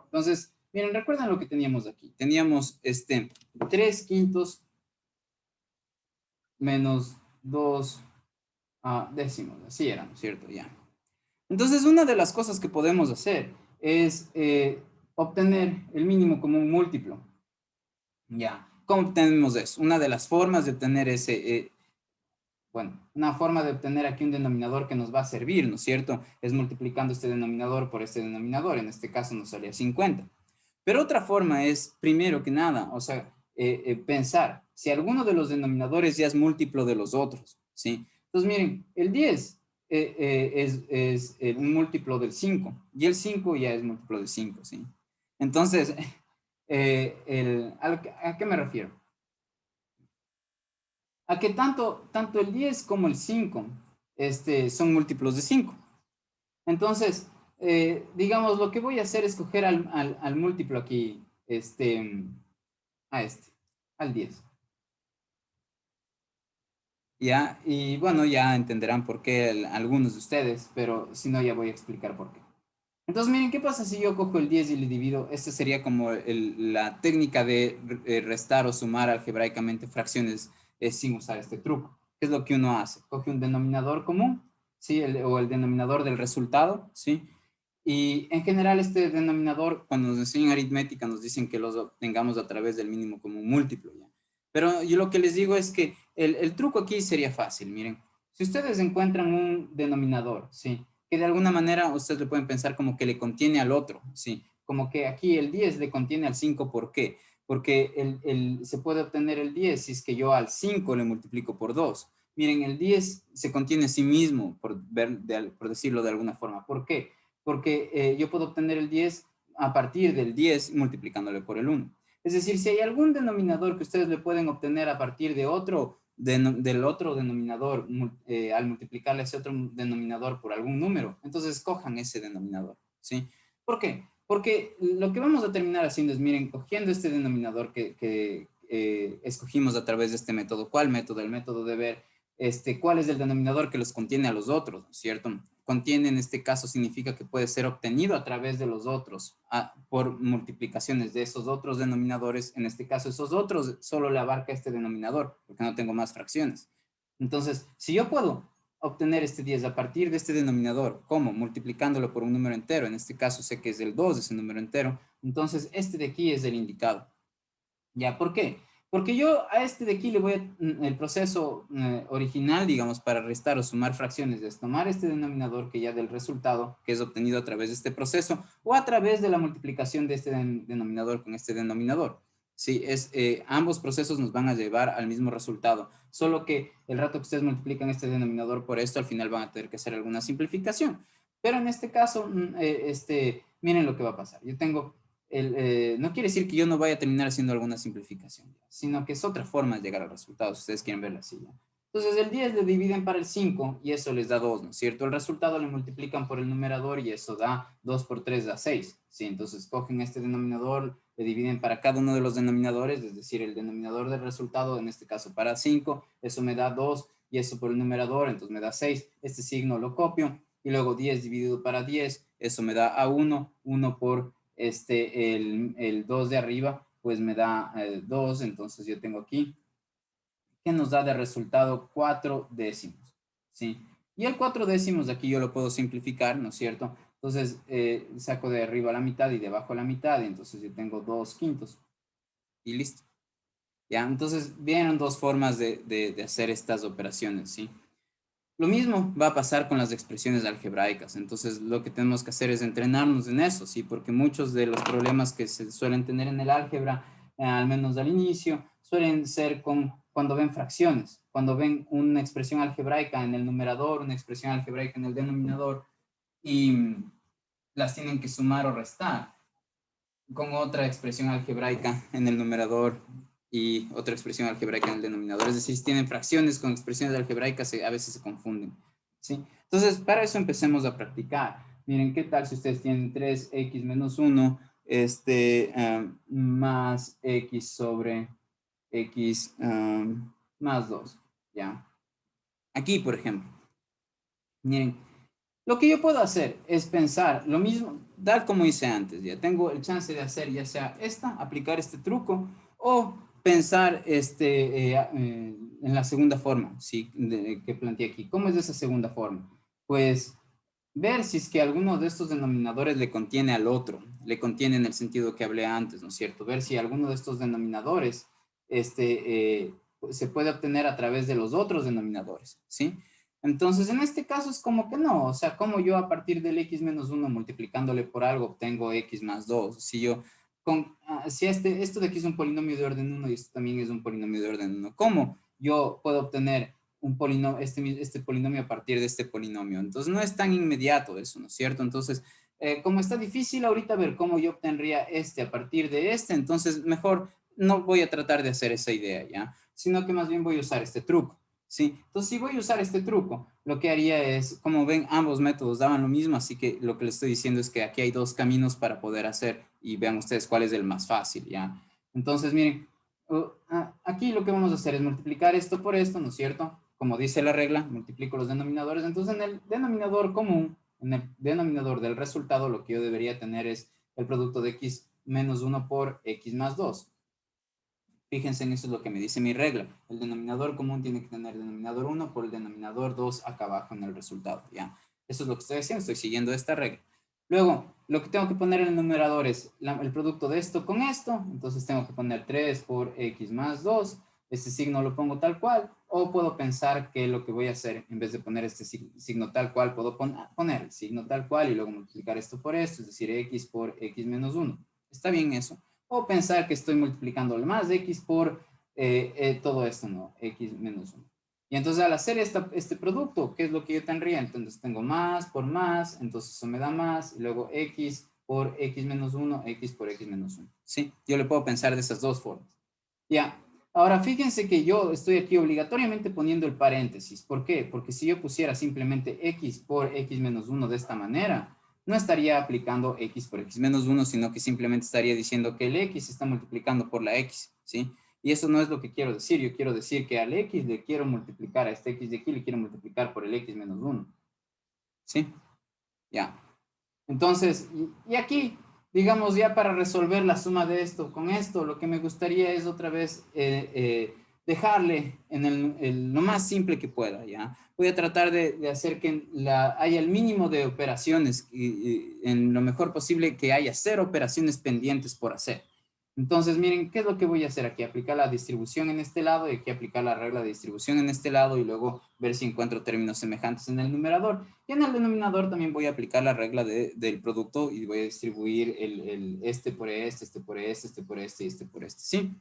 Entonces, miren, recuerden lo que teníamos aquí. Teníamos 3 quintos menos 2 décimos. Así era, ¿no es cierto? Ya. Entonces, una de las cosas que podemos hacer es obtener el mínimo común múltiplo. Ya. ¿Cómo obtenemos eso? Una de las formas de obtener Bueno, una forma de obtener aquí un denominador que nos va a servir, ¿no es cierto? Es multiplicando este denominador por este denominador. En este caso nos salía 50. Pero otra forma es, primero que nada, o sea, pensar si alguno de los denominadores ya es múltiplo de los otros, ¿sí? Entonces, miren, el 10 es un múltiplo del 5 y el 5 ya es múltiplo de 5, ¿sí? Entonces, ¿a qué me refiero? A que tanto el 10 como el 5 son múltiplos de 5. Entonces, digamos, lo que voy a hacer es coger al múltiplo aquí, a al 10. Ya, y bueno, ya entenderán por qué algunos de ustedes, pero si no, ya voy a explicar por qué. Entonces, miren, ¿qué pasa si yo cojo el 10 y le divido? Esta sería como la técnica de restar o sumar algebraicamente fracciones sin usar este truco. ¿Qué es lo que uno hace? Coge un denominador común, ¿sí? O el denominador del resultado, ¿sí? Y en general este denominador, cuando nos enseñan aritmética, nos dicen que los obtengamos a través del mínimo común múltiplo, ¿ya? Pero yo lo que les digo es que el truco aquí sería fácil, miren. Si ustedes encuentran un denominador, ¿sí? Que de alguna manera ustedes le pueden pensar como que le contiene al otro, ¿sí? Como que aquí el 10 le contiene al 5, ¿por qué? Porque se puede obtener el 10 si es que yo al 5 le multiplico por 2. Miren, el 10 se contiene a sí mismo, por decirlo de alguna forma. ¿Por qué? Porque yo puedo obtener el 10 a partir del 10 multiplicándole por el 1. Es decir, si hay algún denominador que ustedes le pueden obtener a partir de del otro denominador al multiplicarle ese otro denominador por algún número, entonces cojan ese denominador, ¿sí? ¿Por qué? Porque lo que vamos a terminar haciendo es, miren, cogiendo este denominador que escogimos a través de este método. ¿Cuál método? El método de ver cuál es el denominador que los contiene a los otros, ¿no es cierto? Contiene en este caso significa que puede ser obtenido a través de los otros por multiplicaciones de esos otros denominadores. En este caso, esos otros solo le abarca este denominador porque no tengo más fracciones. Entonces, si yo puedo obtener este 10 a partir de este denominador, ¿cómo? Multiplicándolo por un número entero. En este caso sé que es el 2 de ese número entero. Entonces, este de aquí es el indicado. ¿Ya? ¿Por qué? Porque yo a este de aquí le voy el proceso original, digamos, para restar o sumar fracciones, es tomar este denominador que ya del resultado, que es obtenido a través de este proceso, o a través de la multiplicación de este denominador con este denominador. Sí, ambos procesos nos van a llevar al mismo resultado, solo que el rato que ustedes multiplican este denominador por esto, al final van a tener que hacer alguna simplificación. Pero en este caso, miren lo que va a pasar. Yo tengo no quiere decir que yo no vaya a terminar haciendo alguna simplificación, sino que es otra forma de llegar al resultado, si ustedes quieren verla así. ¿Ya? Entonces, el 10 le dividen para el 5 y eso les da 2, ¿no es cierto? El resultado le multiplican por el numerador y eso da 2 por 3 da 6. ¿Sí? Entonces, cogen este denominador, le dividen para cada uno de los denominadores, es decir, el denominador del resultado, en este caso para 5, eso me da 2 y eso por el numerador, entonces me da 6. Este signo lo copio y luego 10 dividido para 10, eso me da a 1, 1 por el 2 de arriba, pues me da 2, entonces yo tengo aquí, que nos da de resultado 4 décimos, ¿sí? Y el 4 décimos aquí yo lo puedo simplificar, ¿no es cierto? Entonces saco de arriba la mitad y de abajo la mitad, y entonces yo tengo 2 quintos, y listo. ¿Ya? Entonces vieron dos formas de hacer estas operaciones, ¿sí? Lo mismo va a pasar con las expresiones algebraicas. Entonces, lo que tenemos que hacer es entrenarnos en eso, ¿sí? Porque muchos de los problemas que se suelen tener en el álgebra, al menos al inicio, suelen ser cuando ven fracciones, cuando ven una expresión algebraica en el numerador, una expresión algebraica en el denominador, y las tienen que sumar o restar con otra expresión algebraica en el numerador y otra expresión algebraica en el denominador. Es decir, si tienen fracciones con expresiones algebraicas, a veces se confunden, ¿sí? Entonces, para eso empecemos a practicar. Miren, ¿qué tal si ustedes tienen 3x menos 1 más x sobre x más 2? ¿Ya? Aquí, por ejemplo, miren, lo que yo puedo hacer es pensar lo mismo, tal como hice antes. Ya tengo el chance de hacer ya sea aplicar este truco o pensar en la segunda forma, ¿sí? Que planteé aquí. ¿Cómo es esa segunda forma? Pues ver si es que alguno de estos denominadores le contiene al otro, le contiene en el sentido que hablé antes, ¿no es cierto? Ver si alguno de estos denominadores, se puede obtener a través de los otros denominadores, ¿sí? Entonces, en este caso es como que no, o sea, como yo a partir del x menos 1 multiplicándole por algo obtengo x más 2. Si yo, si esto de aquí es un polinomio de orden 1 y esto también es un polinomio de orden 1, ¿cómo yo puedo obtener un polinomio, este polinomio a partir de este polinomio? Entonces, no es tan inmediato eso, ¿no es cierto? Entonces, como está difícil ahorita ver cómo yo obtendría este a partir de este, entonces mejor no voy a tratar de hacer esa idea, ¿ya? Sino que más bien voy a usar este truco. ¿Sí? Entonces, si voy a usar este truco, lo que haría es, como ven, ambos métodos daban lo mismo, así que lo que les estoy diciendo es que aquí hay dos caminos para poder hacer y vean ustedes cuál es el más fácil, ¿ya? Entonces, miren, aquí lo que vamos a hacer es multiplicar esto por esto, ¿no es cierto? Como dice la regla, multiplico los denominadores. Entonces, en el denominador común, en el denominador del resultado, lo que yo debería tener es el producto de x menos 1 por x más 2. Fíjense en eso es lo que me dice mi regla. El denominador común tiene que tener denominador 1 por el denominador 2 acá abajo en el resultado, ¿ya? Eso es lo que estoy haciendo, estoy siguiendo esta regla. Luego, lo que tengo que poner en el numerador es el producto de esto con esto. Entonces tengo que poner 3 por x más 2. Este signo lo pongo tal cual. O puedo pensar que lo que voy a hacer, en vez de poner este signo tal cual, puedo poner el signo tal cual y luego multiplicar esto por esto, es decir, x por x menos 1. ¿Está bien eso? O pensar que estoy multiplicando el más de x por todo esto, ¿no? X menos 1. Y entonces al hacer este producto, ¿qué es lo que yo tendría? Entonces tengo más por más, entonces eso me da más, y luego x por x menos 1, x por x menos 1. ¿Sí? Yo le puedo pensar de esas dos formas. Ya. Ahora, fíjense que yo estoy aquí obligatoriamente poniendo el paréntesis. ¿Por qué? Porque si yo pusiera simplemente x por x menos 1 de esta manera, no estaría aplicando x por x menos 1, sino que simplemente estaría diciendo que el x se está multiplicando por la x, ¿sí? Y eso no es lo que quiero decir. Yo quiero decir que al x le quiero multiplicar, a este x de aquí le quiero multiplicar por el x menos 1, ¿sí? Ya. Entonces, y aquí, digamos, ya para resolver la suma de esto con esto, lo que me gustaría es otra vez dejarle en lo más simple que pueda, ¿ya? Voy a tratar de hacer que haya el mínimo de operaciones, y en lo mejor posible que haya 0 operaciones pendientes por hacer. Entonces, miren, ¿qué es lo que voy a hacer aquí? Aplicar la distribución en este lado y aquí aplicar la regla de distribución en este lado y luego ver si encuentro términos semejantes en el numerador. Y en el denominador también voy a aplicar la regla del producto y voy a distribuir este por este por este por este y este por este, ¿sí?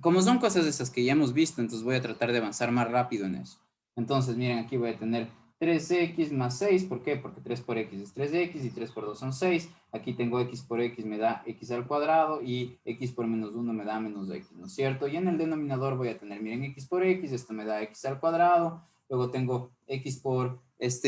Como son cosas esas que ya hemos visto, entonces voy a tratar de avanzar más rápido en eso. Entonces, miren, aquí voy a tener 3x más 6. ¿Por qué? Porque 3 por x es 3x y 3 por 2 son 6. Aquí tengo x por x me da x al cuadrado y x por menos 1 me da menos x, ¿no es cierto? Y en el denominador voy a tener, miren, x por x, esto me da x al cuadrado. Luego tengo x por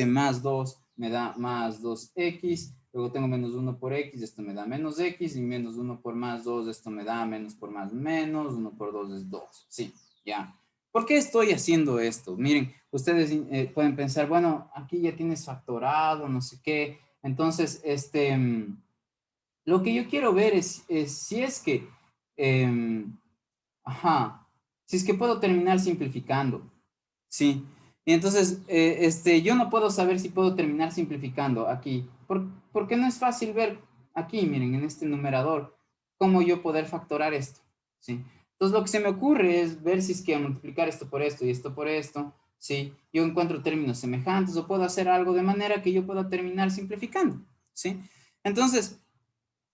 más 2 me da más 2x. Luego tengo menos 1 por x, esto me da menos x, y menos 1 por más 2, esto me da menos por más menos, 1 por 2 es 2. Sí, ya. ¿Por qué estoy haciendo esto? Miren, ustedes pueden pensar, bueno, aquí ya tienes factorado, no sé qué. Entonces, lo que yo quiero ver es si es que, eh, ajá, si es que puedo terminar simplificando. Sí. Y entonces, yo no puedo saber si puedo terminar simplificando aquí, porque no es fácil ver aquí, miren, en este numerador, cómo yo poder factorar esto, ¿sí? Entonces, lo que se me ocurre es ver si es que al multiplicar esto por esto y esto por esto, ¿sí? Yo encuentro términos semejantes o puedo hacer algo de manera que yo pueda terminar simplificando, ¿sí? Entonces,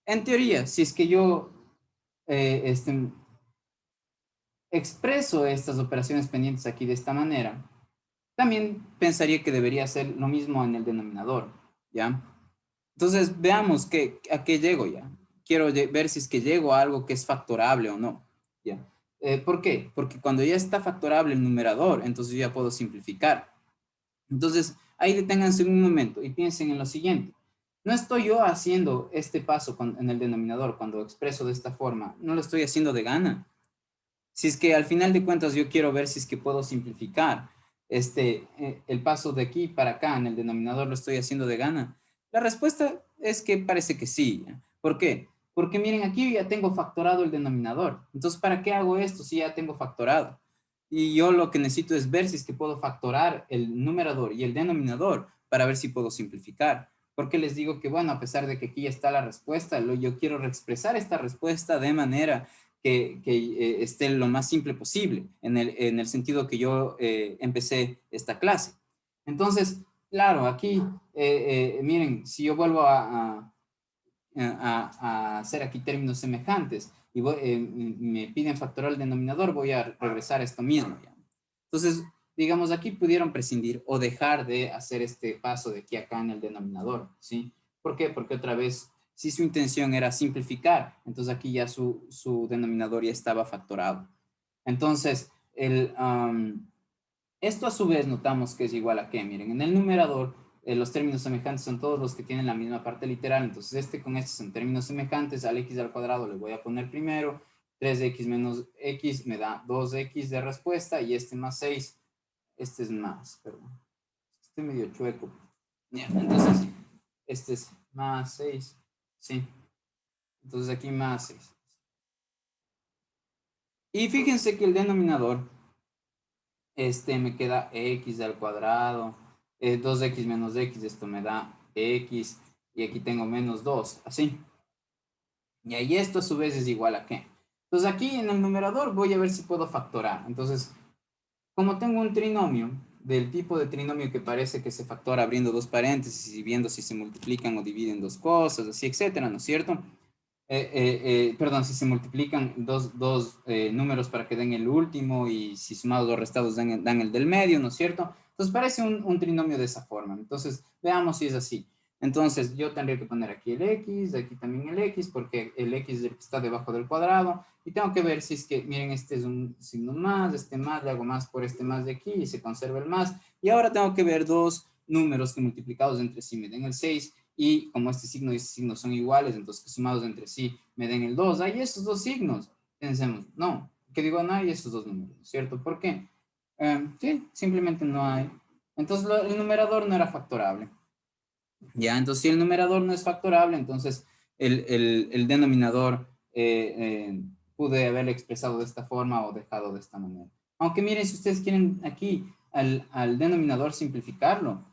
en teoría, si es que yo, expreso estas operaciones pendientes aquí de esta manera, también pensaría que debería ser lo mismo en el denominador, ¿ya? Entonces, veamos a qué llego ya. Quiero ver si es que llego a algo que es factorable o no, ¿ya? ¿Por qué? Porque cuando ya está factorable el numerador, entonces ya puedo simplificar. Entonces, ahí deténganse un momento y piensen en lo siguiente. No estoy yo haciendo este paso en el denominador cuando expreso de esta forma, no lo estoy haciendo de gana. Si es que al final de cuentas yo quiero ver si es que puedo simplificar el paso de aquí para acá en el denominador, lo estoy haciendo de gana. La respuesta es que parece que sí. ¿Por qué? Porque miren, aquí ya tengo factorado el denominador. Entonces, ¿para qué hago esto si ya tengo factorado? Y yo lo que necesito es ver si es que puedo factorar el numerador y el denominador para ver si puedo simplificar. Porque les digo que, bueno, a pesar de que aquí ya está la respuesta, yo quiero reexpresar esta respuesta de manera que esté lo más simple posible, en el sentido que yo empecé esta clase. Entonces, claro, aquí, miren, si yo vuelvo a hacer aquí términos semejantes y me piden factorar el denominador, voy a regresar a esto mismo. ¿Ya? Entonces, digamos, aquí pudieron prescindir o dejar de hacer este paso de aquí a acá en el denominador, ¿sí? ¿Por qué? Porque otra vez, si su intención era simplificar, entonces aquí ya su denominador ya estaba factorado. Entonces, esto a su vez notamos que es igual a qué, miren, en el numerador los términos semejantes son todos los que tienen la misma parte literal, entonces este con este son términos semejantes, al x al cuadrado le voy a poner primero, 3x menos x me da 2x de respuesta y este más 6, este es más, perdón, este medio chueco, ya, entonces este es más 6, sí, entonces aquí más 6. Y fíjense que el denominador me queda x al cuadrado, 2x menos x, esto me da x, y aquí tengo menos 2, así. Y ahí esto a su vez es igual a qué. Entonces aquí en el numerador voy a ver si puedo factorar. Entonces, como tengo un trinomio, del tipo de trinomio que parece que se factora abriendo dos paréntesis y viendo si se multiplican o dividen dos cosas, así, etcétera, ¿no es cierto? Perdón, si se multiplican dos números para que den el último y si sumados o restados dan el del medio, ¿no es cierto? Entonces parece un trinomio de esa forma. Entonces veamos si es así. Entonces yo tendría que poner aquí el x, aquí también el x, porque el x es el que está debajo del cuadrado. Y tengo que ver si es que, miren, este es un signo más, este más, le hago más por este más de aquí y se conserva el más. Y ahora tengo que ver dos números que multiplicados entre sí me den el 6 y como este signo y este signo son iguales, entonces que sumados entre sí me den el 2. Hay esos dos signos. Pensemos, no, que digo, no hay esos dos números, ¿cierto? ¿Por qué? Sí, simplemente no hay. Entonces el numerador no era factorable. Ya, entonces si el numerador no es factorable, entonces el denominador pude haberlo expresado de esta forma o dejado de esta manera. Aunque miren, si ustedes quieren aquí al denominador simplificarlo,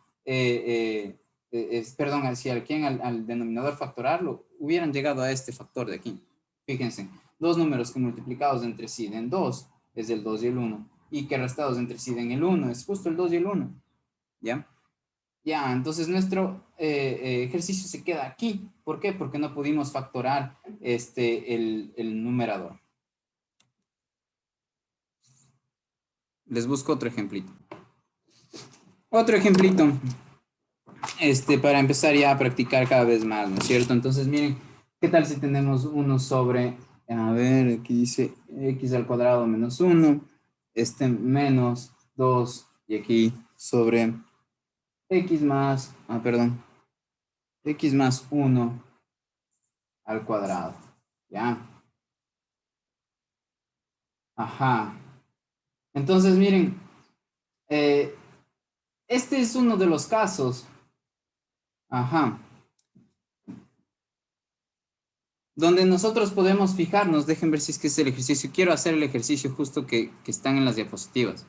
perdón, si quieren al denominador factorarlo, hubieran llegado a este factor de aquí. Fíjense, dos números que multiplicados entre sí den 2, es el 2 y el 1, y que restados entre sí den el 1, es justo el 2 y el 1, ¿ya? Ya, entonces nuestro ejercicio se queda aquí. ¿Por qué? Porque no pudimos factorar el numerador. Les busco otro ejemplito. Otro ejemplito, para empezar ya a practicar cada vez más, ¿no es cierto? Entonces, miren, ¿qué tal si tenemos 1 sobre, a ver, aquí dice x al cuadrado menos 1, menos 2, y aquí sobre x más, perdón, x más 1 al cuadrado, ¿ya? Ajá. Entonces, miren, este es uno de los casos, ajá, donde nosotros podemos fijarnos, dejen ver si es que es el ejercicio. Quiero hacer el ejercicio justo que están en las diapositivas.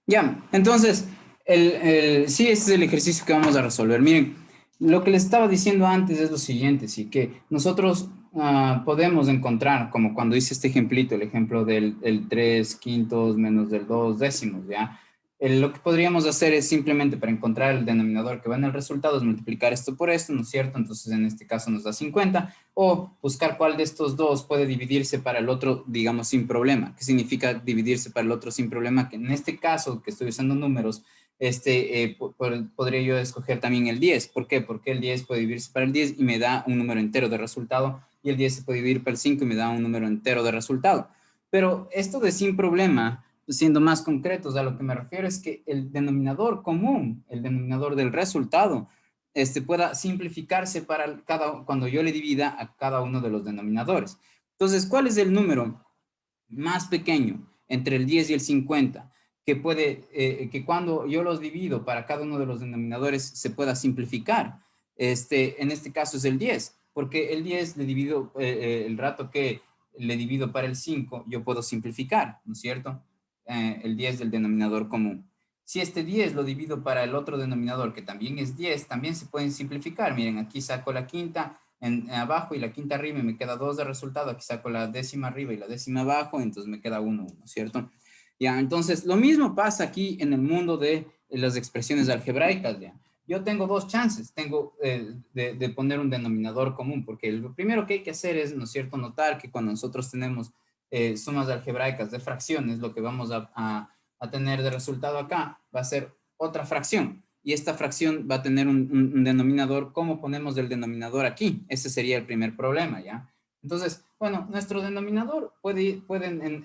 Ya, entonces, sí, este es el ejercicio que vamos a resolver. Miren, lo que les estaba diciendo antes es lo siguiente, sí, que nosotros podemos encontrar, como cuando hice este ejemplito, el ejemplo del 3 quintos menos del 2 décimos, ¿ya? Lo que podríamos hacer es simplemente para encontrar el denominador que va en el resultado es multiplicar esto por esto, ¿no es cierto? Entonces, en este caso nos da 50, o buscar cuál de estos dos puede dividirse para el otro, digamos, sin problema. ¿Qué significa dividirse para el otro sin problema? Que en este caso, que estoy usando números, podría yo escoger también el 10. ¿Por qué? Porque el 10 puede dividirse para el 10 y me da un número entero de resultado, y el 10 se puede dividir para el 5 y me da un número entero de resultado. Pero esto de sin problema, siendo más concretos, a lo que me refiero es que el denominador común, el denominador del resultado, pueda simplificarse para cuando yo le divida a cada uno de los denominadores. Entonces, ¿cuál es el número más pequeño entre el 10 y el 50? Que cuando yo los divido para cada uno de los denominadores se pueda simplificar. En este caso es el 10, porque el 10 le divido, el rato que le divido para el 5, yo puedo simplificar, ¿no es cierto? El 10 del denominador común. Si este 10 lo divido para el otro denominador, que también es 10, también se pueden simplificar. Miren, aquí saco la quinta, en abajo y la quinta arriba y me queda 2 de resultado. Aquí saco la décima arriba y la décima abajo, entonces me queda 1, 1, ¿cierto? Ya, entonces lo mismo pasa aquí en el mundo de las expresiones algebraicas, ya. Yo tengo dos chances, tengo de poner un denominador común, porque lo primero que hay que hacer es, ¿no es cierto?, notar que cuando nosotros tenemos sumas algebraicas de fracciones, lo que vamos a tener de resultado acá va a ser otra fracción. Y esta fracción va a tener un denominador. ¿Cómo ponemos el denominador aquí? Ese sería el primer problema, ¿ya? Entonces, bueno, nuestro denominador pueden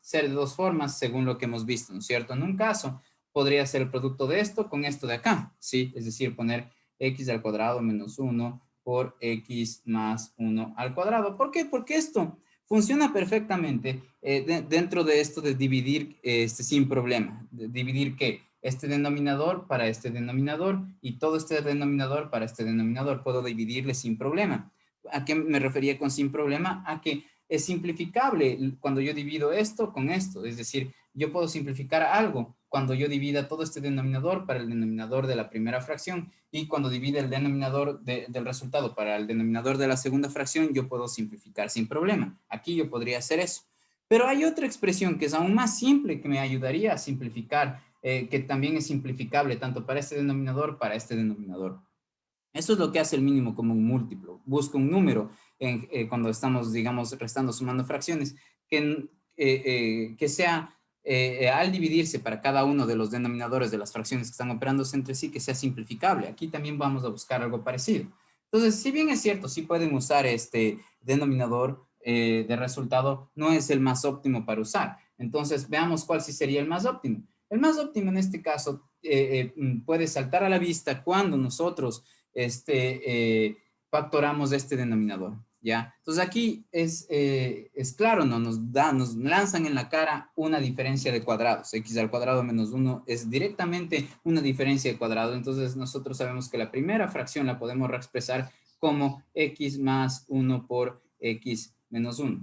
ser de dos formas según lo que hemos visto, ¿no es cierto? En un caso, podría ser el producto de esto con esto de acá, ¿sí? Es decir, poner x al cuadrado menos 1 por x más 1 al cuadrado. ¿Por qué? Porque esto funciona perfectamente dentro de esto de dividir sin problema. De dividir ¿qué? Este denominador para este denominador y todo este denominador para este denominador. Puedo dividirle sin problema. ¿A qué me refería con sin problema? A que es simplificable cuando yo divido esto con esto. Es decir, yo puedo simplificar algo cuando yo divida todo este denominador para el denominador de la primera fracción y cuando divide el denominador del resultado para el denominador de la segunda fracción, yo puedo simplificar sin problema. Aquí yo podría hacer eso. Pero hay otra expresión que es aún más simple que me ayudaría a simplificar, que también es simplificable tanto para este denominador, para este denominador. Eso es lo que hace el mínimo común múltiplo. Busca un número cuando estamos, digamos, restando, sumando fracciones, que sea, al dividirse para cada uno de los denominadores de las fracciones que están operándose entre sí, que sea simplificable. Aquí también vamos a buscar algo parecido. Entonces, si bien es cierto, sí pueden usar este denominador de resultado, no es el más óptimo para usar. Entonces, veamos cuál sí sería el más óptimo. El más óptimo en este caso puede saltar a la vista cuando nosotros factoramos este denominador, ¿ya? Entonces aquí es claro, ¿no? Nos lanzan en la cara una diferencia de cuadrados. X al cuadrado menos 1 es directamente una diferencia de cuadrado. Entonces nosotros sabemos que la primera fracción la podemos reexpresar como x más 1 por x menos 1.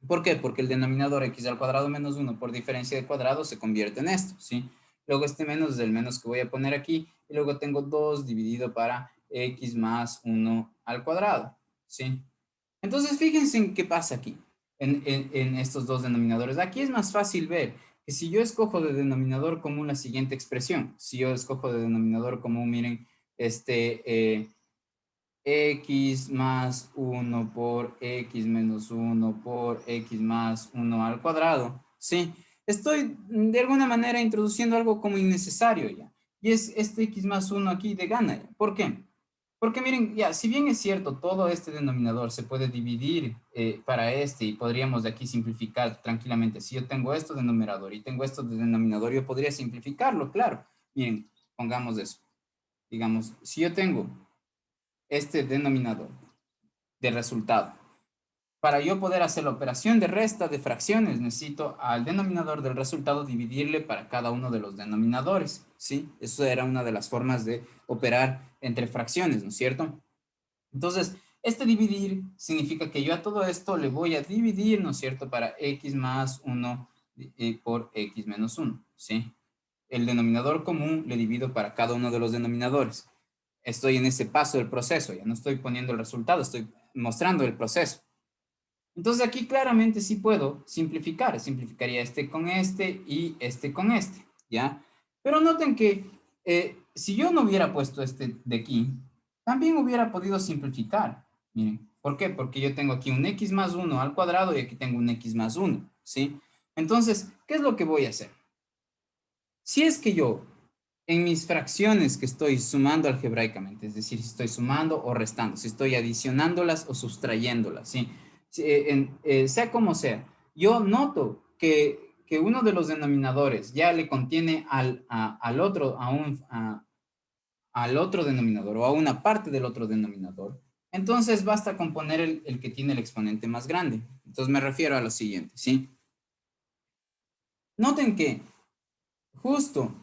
¿Por qué? Porque el denominador x al cuadrado menos 1 por diferencia de cuadrados se convierte en esto, ¿sí? Luego este menos es el menos que voy a poner aquí y luego tengo 2 dividido para x más 1 al cuadrado, ¿sí? Entonces fíjense en qué pasa aquí, en estos dos denominadores. Aquí es más fácil ver que si yo escojo de denominador común la siguiente expresión, si yo escojo de denominador común, miren, x más 1 por x menos 1 por x más 1 al cuadrado, ¿sí? Estoy de alguna manera introduciendo algo como innecesario ya. Y es este x más 1 aquí de gana. ¿Ya? ¿Por qué? Porque miren, ya, si bien es cierto, todo este denominador se puede dividir para este y podríamos de aquí simplificar tranquilamente. Si yo tengo esto de numerador y tengo esto de denominador, yo podría simplificarlo, claro. Miren, pongamos eso. Digamos, si yo tengo este denominador de resultado. Para yo poder hacer la operación de resta de fracciones, necesito al denominador del resultado dividirle para cada uno de los denominadores, ¿sí? Eso era una de las formas de operar entre fracciones, ¿no es cierto? Entonces, este dividir significa que yo a todo esto le voy a dividir, ¿no es cierto?, para x más 1 por x menos 1, ¿sí? El denominador común le divido para cada uno de los denominadores. Estoy en ese paso del proceso, ya no estoy poniendo el resultado, estoy mostrando el proceso. Entonces aquí claramente sí puedo simplificar, simplificaría este con este y este con este, ¿ya? Pero noten que si yo no hubiera puesto este de aquí, también hubiera podido simplificar. Miren, ¿por qué? Porque yo tengo aquí un x más 1 al cuadrado y aquí tengo un x más 1, ¿sí? Entonces, ¿qué es lo que voy a hacer? Si es que yo en mis fracciones que estoy sumando algebraicamente, es decir, si estoy sumando o restando, si estoy adicionándolas o sustrayéndolas, ¿sí? Sea como sea, yo noto que uno de los denominadores ya le contiene al otro, al otro denominador o a una parte del otro denominador, entonces basta con poner el que tiene el exponente más grande. Entonces me refiero a lo siguiente, ¿sí? Noten que justo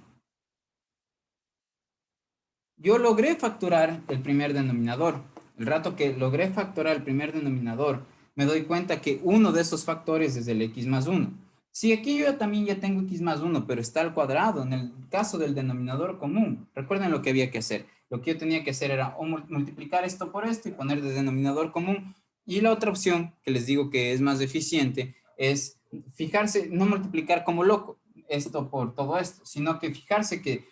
yo logré factorar el primer denominador. El rato que logré factorar el primer denominador, me doy cuenta que uno de esos factores es el x más 1. Sí, aquí yo también ya tengo x más 1, pero está al cuadrado. En el caso del denominador común, recuerden lo que había que hacer. Lo que yo tenía que hacer era o multiplicar esto por esto y poner de denominador común. Y la otra opción, que les digo que es más eficiente, es fijarse, no multiplicar como loco esto por todo esto, sino que fijarse que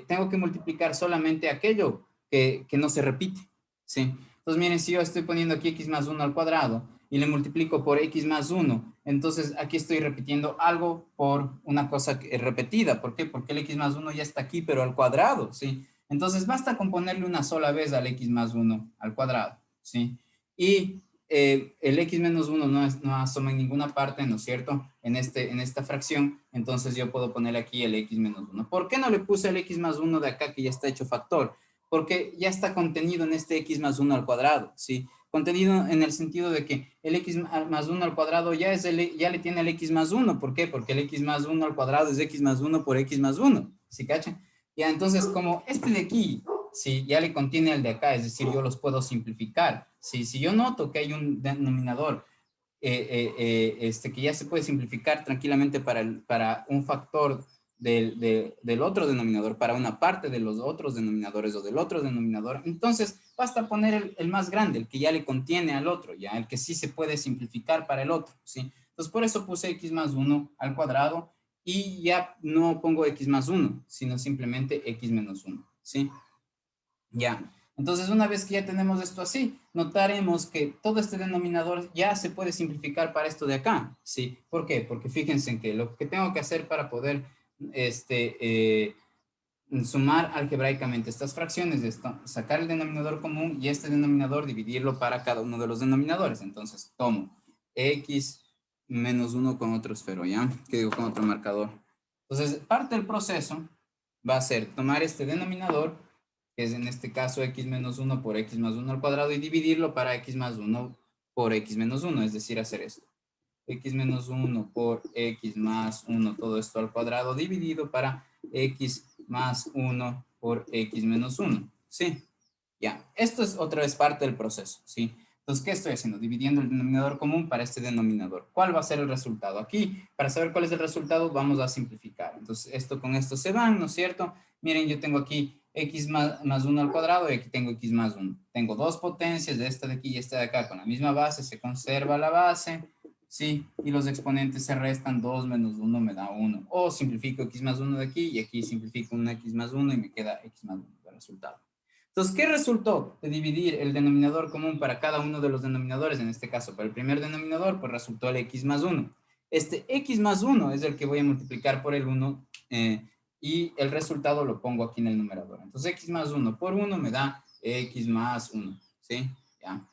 tengo que multiplicar solamente aquello que no se repite, ¿sí? Entonces, miren, si yo estoy poniendo aquí x más 1 al cuadrado y le multiplico por x más 1, entonces aquí estoy repitiendo algo por una cosa repetida. ¿Por qué? Porque el x más 1 ya está aquí, pero al cuadrado, ¿sí? Entonces, basta con ponerle una sola vez al x más 1 al cuadrado, ¿sí? Y el x menos 1 no asoma en ninguna parte, ¿no es cierto? En esta fracción, entonces yo puedo poner aquí el x menos 1. ¿Por qué no le puse el x más 1 de acá que ya está hecho factor? Porque ya está contenido en este x más 1 al cuadrado, ¿sí? Contenido en el sentido de que el x más 1 al cuadrado ya le tiene el x más 1. ¿Por qué? Porque el x más 1 al cuadrado es x más 1 por x más 1. ¿Sí cachan? Ya, entonces, como este de aquí, si ya le contiene el de acá, es decir, yo los puedo simplificar. Si yo noto que hay un denominador que ya se puede simplificar tranquilamente para un factor del otro denominador, para una parte de los otros denominadores o del otro denominador, entonces basta poner el más grande, el que ya le contiene al otro, ya el que sí se puede simplificar para el otro, ¿sí? Entonces por eso puse x más 1 al cuadrado y ya no pongo x más 1, sino simplemente x menos 1, ¿sí? Ya. Entonces, una vez que ya tenemos esto así, notaremos que todo este denominador ya se puede simplificar para esto de acá, ¿sí? ¿Por qué? Porque fíjense en que lo que tengo que hacer para poder sumar algebraicamente estas fracciones es sacar el denominador común y este denominador dividirlo para cada uno de los denominadores. Entonces, tomo x menos 1 con otro esfero, ¿ya? Que digo, con otro marcador. Entonces, parte del proceso va a ser tomar este denominador, que es en este caso x menos 1 por x más 1 al cuadrado, y dividirlo para x más 1 por x menos 1, es decir, hacer esto. X menos 1 por x más 1, todo esto al cuadrado, dividido para x más 1 por x menos 1. ¿Sí? Ya, esto es otra vez parte del proceso, ¿sí? Entonces, ¿qué estoy haciendo? Dividiendo el denominador común para este denominador. ¿Cuál va a ser el resultado? Aquí, para saber cuál es el resultado, vamos a simplificar. Entonces, esto con esto se van, ¿no es cierto? Miren, yo tengo aquí x más 1 al cuadrado y aquí tengo x más 1. Tengo dos potencias, de esta de aquí y esta de acá, con la misma base, se conserva la base, ¿sí? Y los exponentes se restan, 2 menos 1 me da 1. O simplifico x más 1 de aquí y aquí simplifico un x más 1 y me queda x más 1 de resultado. Entonces, ¿qué resultó de dividir el denominador común para cada uno de los denominadores? En este caso, para el primer denominador, pues resultó el x más 1. Este x más 1 es el que voy a multiplicar por el 1 y el resultado lo pongo aquí en el numerador. Entonces, x más 1 por 1 me da x más 1, ¿sí? Ya.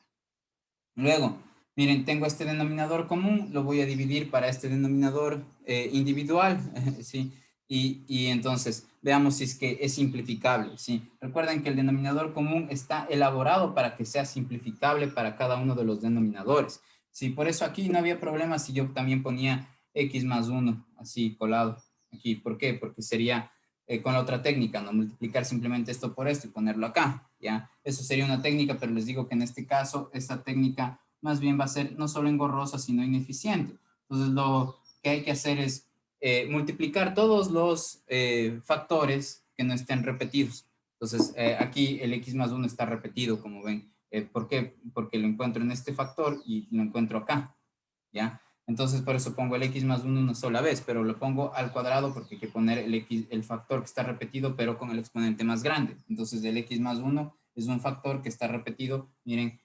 Luego, miren, tengo este denominador común, lo voy a dividir para este denominador individual, ¿sí? Y entonces, veamos si es que es simplificable, ¿sí? Recuerden que el denominador común está elaborado para que sea simplificable para cada uno de los denominadores, ¿sí? Por eso aquí no había problema si yo también ponía x más 1, así colado aquí. ¿Por qué? Porque sería con la otra técnica, ¿no? Multiplicar simplemente esto por esto y ponerlo acá, ¿ya? Eso sería una técnica, pero les digo que en este caso, esta técnica más bien va a ser no solo engorrosa, sino ineficiente. Entonces, lo que hay que hacer es multiplicar todos los factores que no estén repetidos. Entonces, aquí el x más 1 está repetido, como ven. ¿Por qué? Porque lo encuentro en este factor y lo encuentro acá, ¿ya? Entonces, por eso pongo el x más 1 una sola vez, pero lo pongo al cuadrado porque hay que poner el factor que está repetido, pero con el exponente más grande. Entonces, el x más 1 es un factor que está repetido. Miren,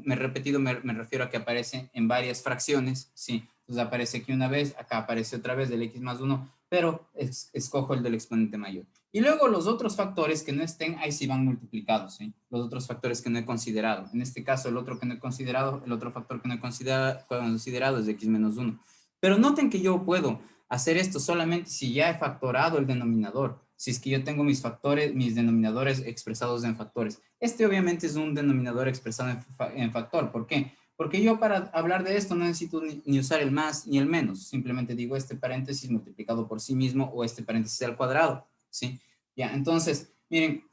repetido me refiero a que aparece en varias fracciones, ¿sí? Entonces, aparece aquí una vez, acá aparece otra vez del x más 1, pero escojo el del exponente mayor. Y luego los otros factores que no estén, ahí sí van multiplicados, ¿sí? Los otros factores que no he considerado. En este caso, el otro que no he considerado, el otro factor que no he considerado es de x menos 1. Pero noten que yo puedo hacer esto solamente si ya he factorado el denominador. Si es que yo tengo mis factores, mis denominadores expresados en factores. Este obviamente es un denominador expresado en factor. ¿Por qué? Porque yo para hablar de esto no necesito ni usar el más ni el menos. Simplemente digo este paréntesis multiplicado por sí mismo o este paréntesis al cuadrado. ¿Sí? Ya, entonces, miren,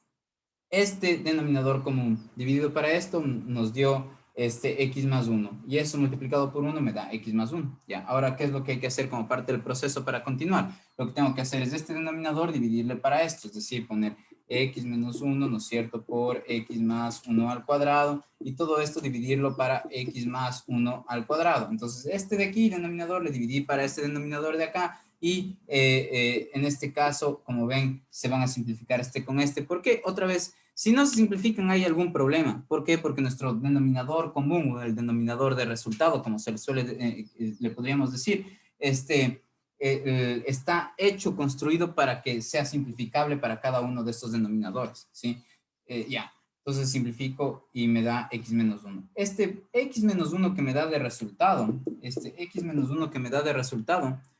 este denominador común dividido para esto nos dio x más 1. Y eso multiplicado por 1 me da x más 1. Ya, ahora, ¿qué es lo que hay que hacer como parte del proceso para continuar? Lo que tengo que hacer es este denominador dividirle para esto, es decir, poner x menos 1, ¿no es cierto?, por x más 1 al cuadrado, y todo esto dividirlo para x más 1 al cuadrado. Entonces, este de aquí, denominador, le dividí para este denominador de acá, y en este caso, como ven, se van a simplificar este con este. ¿Por qué? Otra vez, si no se simplifican hay algún problema. ¿Por qué? Porque nuestro denominador común, o el denominador de resultado, como se le suele, le podríamos decir, está hecho, construido para que sea simplificable para cada uno de estos denominadores, ¿sí? Ya, entonces simplifico y me da x menos 1. Este x menos 1 que me da de resultado,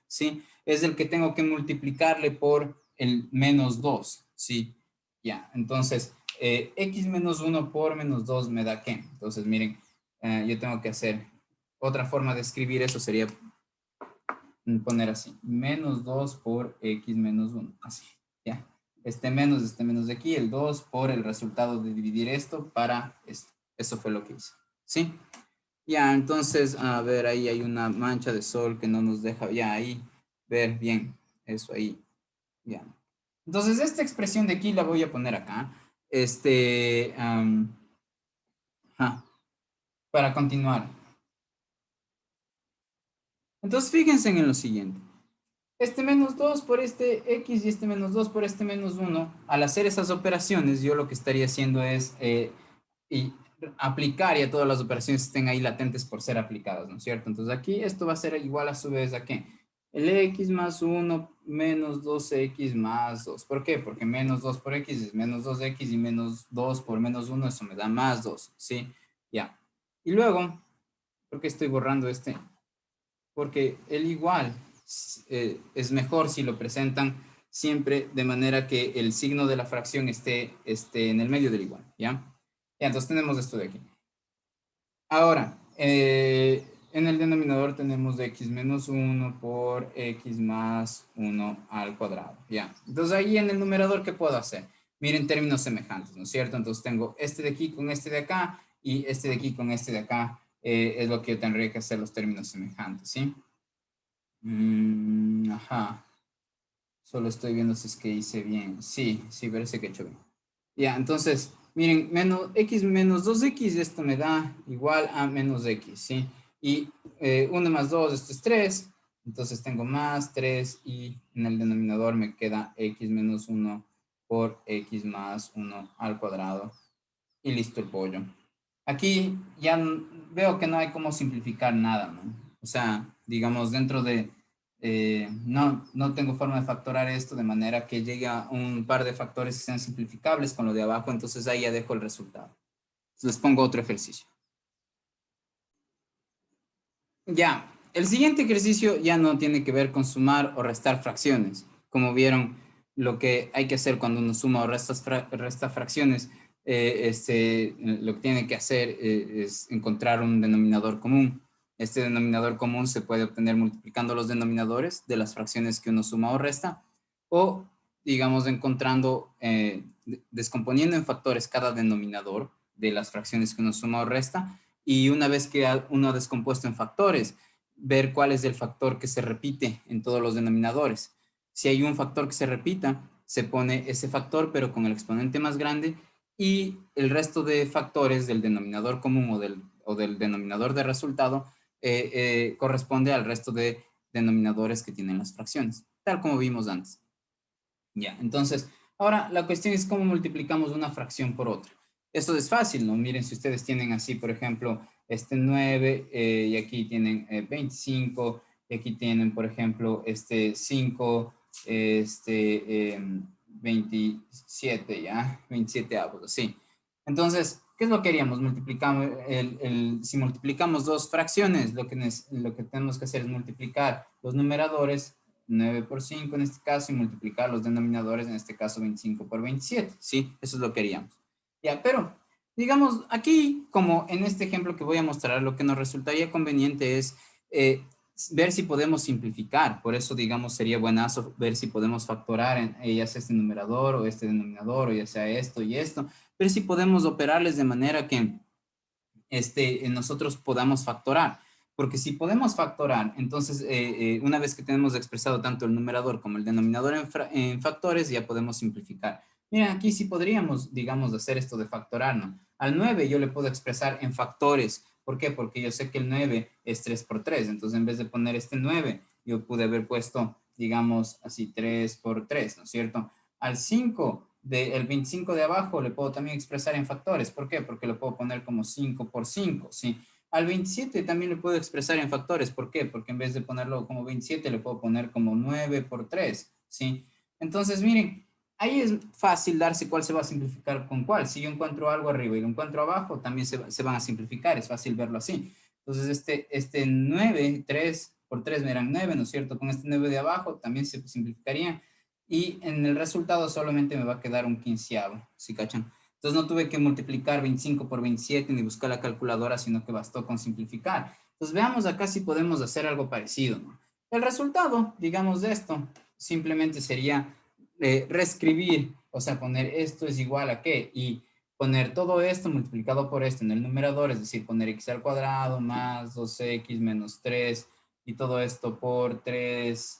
¿sí? Es el que tengo que multiplicarle por el menos 2, ¿sí? Ya, entonces, x menos 1 por menos 2 me da ¿qué? Entonces, miren, yo tengo que hacer otra forma de escribir eso, sería poner así, menos 2 por x menos 1, así, ¿ya? Este menos de aquí, el 2 por el resultado de dividir esto para esto. Eso fue lo que hice, ¿sí? Ya, entonces, a ver, ahí hay una mancha de sol que no nos deja, ya, ahí, ver bien, eso ahí, ya. Entonces, esta expresión de aquí la voy a poner acá, para continuar. Entonces, fíjense en lo siguiente. Este menos 2 por este x y este menos 2 por este menos 1, al hacer esas operaciones, yo lo que estaría haciendo es y aplicar ya todas las operaciones que estén ahí latentes por ser aplicadas, ¿no es cierto? Entonces aquí esto va a ser igual a su vez a ¿qué? El x más 1 menos 2x más 2. ¿Por qué? Porque menos 2 por x es menos 2x y menos 2 por menos 1, eso me da más 2, ¿sí? Ya. Y luego, ¿por qué estoy borrando este? Porque el igual es mejor si lo presentan siempre de manera que el signo de la fracción esté en el medio del igual, ¿ya? Ya, entonces tenemos esto de aquí. Ahora, en el denominador tenemos x menos 1 por x más 1 al cuadrado, ¿ya? Entonces ahí en el numerador, ¿qué puedo hacer? Miren términos semejantes, ¿no es cierto? Entonces tengo este de aquí con este de acá y este de aquí con este de acá, es lo que yo tendría que hacer los términos semejantes, ¿sí? Ajá. Solo estoy viendo si es que hice bien. Sí, sí, parece que he hecho bien. Ya, entonces, miren, x menos 2x, esto me da igual a menos x, ¿sí? Y 1 más 2, esto es 3. Entonces tengo más 3 y en el denominador me queda x menos 1 por x más 1 al cuadrado. Y listo el pollo. Aquí ya veo que no hay cómo simplificar nada, ¿no? O sea, digamos, dentro de... no tengo forma de factorar esto de manera que llegue a un par de factores que sean simplificables con lo de abajo, entonces ahí ya dejo el resultado. Les pongo otro ejercicio. Ya, el siguiente ejercicio ya no tiene que ver con sumar o restar fracciones. Como vieron, lo que hay que hacer cuando uno suma o resta fracciones, lo que tiene que hacer es encontrar un denominador común. Este denominador común se puede obtener multiplicando los denominadores de las fracciones que uno suma o resta, o, digamos, encontrando, descomponiendo en factores cada denominador de las fracciones que uno suma o resta, y una vez que uno ha descompuesto en factores, ver cuál es el factor que se repite en todos los denominadores. Si hay un factor que se repita, se pone ese factor, pero con el exponente más grande, y el resto de factores del denominador común o del denominador de resultado corresponde al resto de denominadores que tienen las fracciones, tal como vimos antes. Ya, entonces, ahora la cuestión es cómo multiplicamos una fracción por otra. Esto es fácil, ¿no? Miren, si ustedes tienen así, por ejemplo, este 9 y aquí tienen 25, y aquí tienen, por ejemplo, este 5, 27, ¿ya? 27 avos, sí. Entonces, ¿qué es lo que haríamos? Si multiplicamos dos fracciones, lo que tenemos que hacer es multiplicar los numeradores 9 por 5 en este caso y multiplicar los denominadores, en este caso 25 por 27, ¿sí? Eso es lo que haríamos. Ya, pero digamos aquí, como en este ejemplo que voy a mostrar, lo que nos resultaría conveniente es ver si podemos simplificar. Por eso, digamos, sería buenazo ver si podemos factorar ya sea este numerador o este denominador, o ya sea esto y esto, ver si podemos operarles de manera que nosotros podamos factorar. Porque si podemos factorar, entonces una vez que tenemos expresado tanto el numerador como el denominador en factores, ya podemos simplificar. Miren, aquí sí podríamos, digamos, hacer esto de factorar, ¿no? Al 9 yo le puedo expresar en factores. ¿Por qué? Porque yo sé que el 9 es 3 por 3. Entonces, en vez de poner este 9, yo pude haber puesto, digamos, así 3 por 3, ¿no es cierto? Al 5, el 25 de abajo, le puedo también expresar en factores. ¿Por qué? Porque lo puedo poner como 5 por 5, ¿sí? Al 27 también le puedo expresar en factores. ¿Por qué? Porque en vez de ponerlo como 27, le puedo poner como 9 por 3, ¿sí? Entonces, miren, ahí es fácil darse cuál se va a simplificar con cuál. Si yo encuentro algo arriba y lo encuentro abajo, también se van a simplificar. Es fácil verlo así. Entonces, este 9, 3 por 3 me eran 9, ¿no es cierto? Con este 9 de abajo también se simplificaría. Y en el resultado solamente me va a quedar un quinceavo, ¿sí cachan? Entonces no tuve que multiplicar 25 por 27 ni buscar la calculadora, sino que bastó con simplificar. Entonces veamos acá si podemos hacer algo parecido, ¿no? El resultado, digamos, de esto, simplemente sería reescribir, o sea, poner esto es igual a qué, y poner todo esto multiplicado por esto en el numerador, es decir, poner x al cuadrado más 2x menos 3, y todo esto por 3x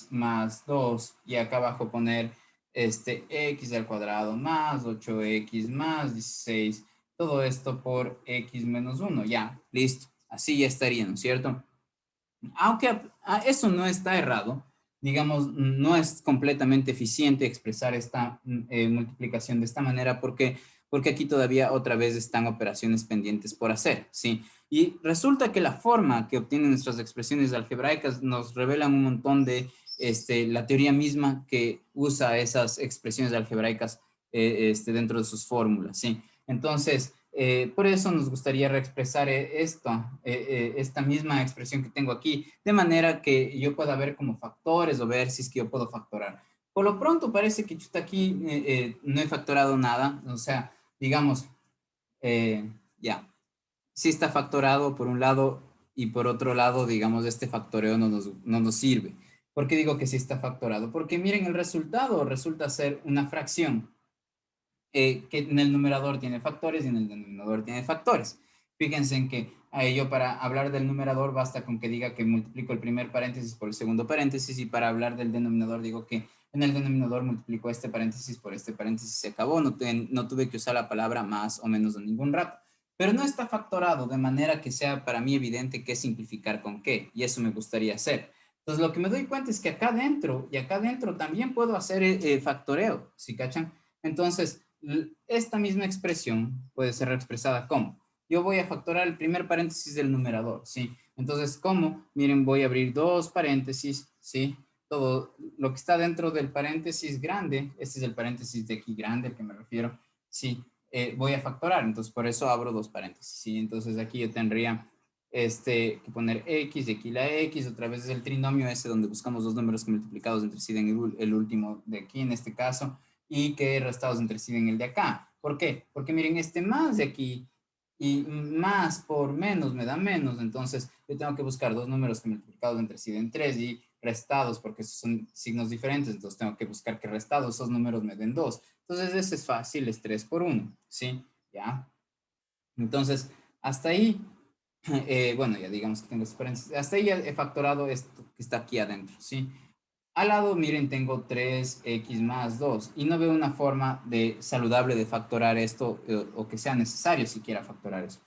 más 2, y acá abajo poner x al cuadrado más 8x más 16, todo esto por x menos 1, ya, listo, así ya estaría, ¿no es cierto? Aunque eso no está errado, digamos, no es completamente eficiente expresar esta multiplicación de esta manera porque aquí todavía otra vez están operaciones pendientes por hacer, ¿sí? Y resulta que la forma que obtienen nuestras expresiones algebraicas nos revelan un montón de la teoría misma que usa esas expresiones algebraicas dentro de sus fórmulas, ¿sí? Entonces, por eso nos gustaría reexpresar esta misma expresión que tengo aquí, de manera que yo pueda ver como factores o ver si es que yo puedo factorar. Por lo pronto parece que yo aquí no he factorado nada, o sea, digamos, ya, sí está factorado por un lado y por otro lado, digamos, este factoreo no nos sirve. ¿Por qué digo que sí está factorado? Porque miren, el resultado resulta ser una fracción que en el numerador tiene factores y en el denominador tiene factores. Fíjense en que yo para hablar del numerador basta con que diga que multiplico el primer paréntesis por el segundo paréntesis, y para hablar del denominador digo que en el denominador multiplico este paréntesis por este paréntesis, se acabó, no tuve que usar la palabra más o menos de ningún rato. Pero no está factorado de manera que sea para mí evidente qué simplificar con qué, y eso me gustaría hacer. Entonces lo que me doy cuenta es que acá adentro y acá adentro también puedo hacer factoreo, ¿sí cachan? Entonces, esta misma expresión puede ser expresada como, yo voy a factorar el primer paréntesis del numerador, ¿sí? Entonces, ¿cómo? Miren, voy a abrir dos paréntesis, ¿sí? Todo lo que está dentro del paréntesis grande, este es el paréntesis de aquí grande al que me refiero, ¿sí? Voy a factorar, entonces por eso abro dos paréntesis, ¿sí? Entonces aquí yo tendría que poner x, y aquí la x, otra vez es el trinomio ese donde buscamos dos números que multiplicados entre sí den el último de aquí en este caso, y que restados entre sí en el de acá. ¿Por qué? Porque miren, este más de aquí y más por menos me da menos, entonces yo tengo que buscar dos números que multiplicados entre sí den 3 y restados, porque son signos diferentes, entonces tengo que buscar que restados esos números me den 2. Entonces ese es fácil, es 3 por 1, ¿sí? ¿Ya? Entonces, hasta ahí, bueno, ya digamos que tengo paréntesis, hasta ahí ya he factorado esto que está aquí adentro, ¿sí? Al lado, miren, tengo 3x más 2 y no veo una forma saludable de factorar esto o que sea necesario siquiera factorar eso.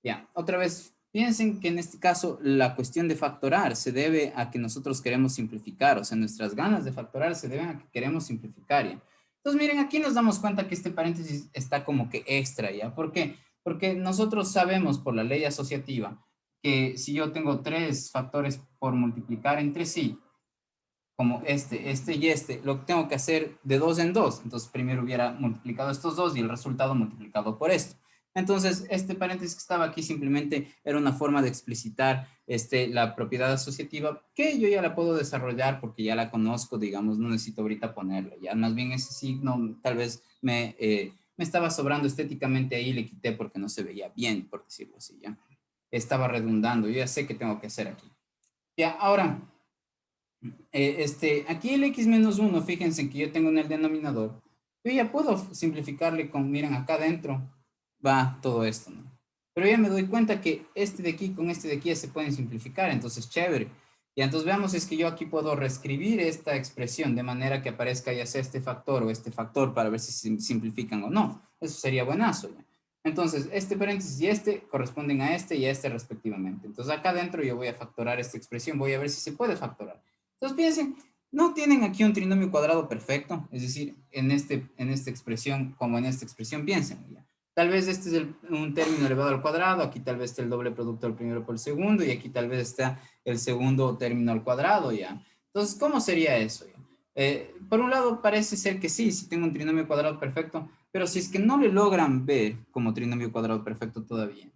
Ya, otra vez, piensen que en este caso la cuestión de factorar se debe a que nosotros queremos simplificar, o sea, nuestras ganas de factorar se deben a que queremos simplificar, ¿ya? Entonces, miren, aquí nos damos cuenta que este paréntesis está como que extra, ¿ya? ¿Por qué? Porque nosotros sabemos por la ley asociativa que si yo tengo tres factores por multiplicar entre sí, como este y este, lo tengo que hacer de dos en dos. Entonces, primero hubiera multiplicado estos dos y el resultado multiplicado por esto. Entonces, este paréntesis que estaba aquí simplemente era una forma de explicitar la propiedad asociativa que yo ya la puedo desarrollar porque ya la conozco, digamos, no necesito ahorita ponerla. Ya más bien ese signo tal vez me estaba sobrando estéticamente ahí, le quité porque no se veía bien, por decirlo así, ya. Estaba redundando, yo ya sé qué tengo que hacer aquí. Ya, ahora, aquí el x menos 1, fíjense que yo tengo en el denominador. Yo ya puedo simplificarle con, miren, acá adentro. va todo esto, ¿no? Pero ya me doy cuenta que este de aquí con este de aquí ya se pueden simplificar, entonces chévere. Y entonces veamos si es que yo aquí puedo reescribir esta expresión de manera que aparezca ya sea este factor o este factor para ver si se simplifican o no. Eso sería buenazo, ¿ya? Entonces, este paréntesis y este corresponden a este y a este respectivamente. Entonces, acá adentro yo voy a factorar esta expresión, voy a ver si se puede factorar. Entonces, piensen, no tienen aquí un trinomio cuadrado perfecto, es decir, en esta expresión como en esta expresión, piensen, ¿ya? Tal vez este es un término elevado al cuadrado, aquí tal vez está el doble producto del primero por el segundo, y aquí tal vez está el segundo término al cuadrado, ¿ya? Entonces, ¿cómo sería eso? ¿Ya? Por un lado, parece ser que sí, sí tengo un trinomio cuadrado perfecto, pero si es que no le logran ver como trinomio cuadrado perfecto todavía,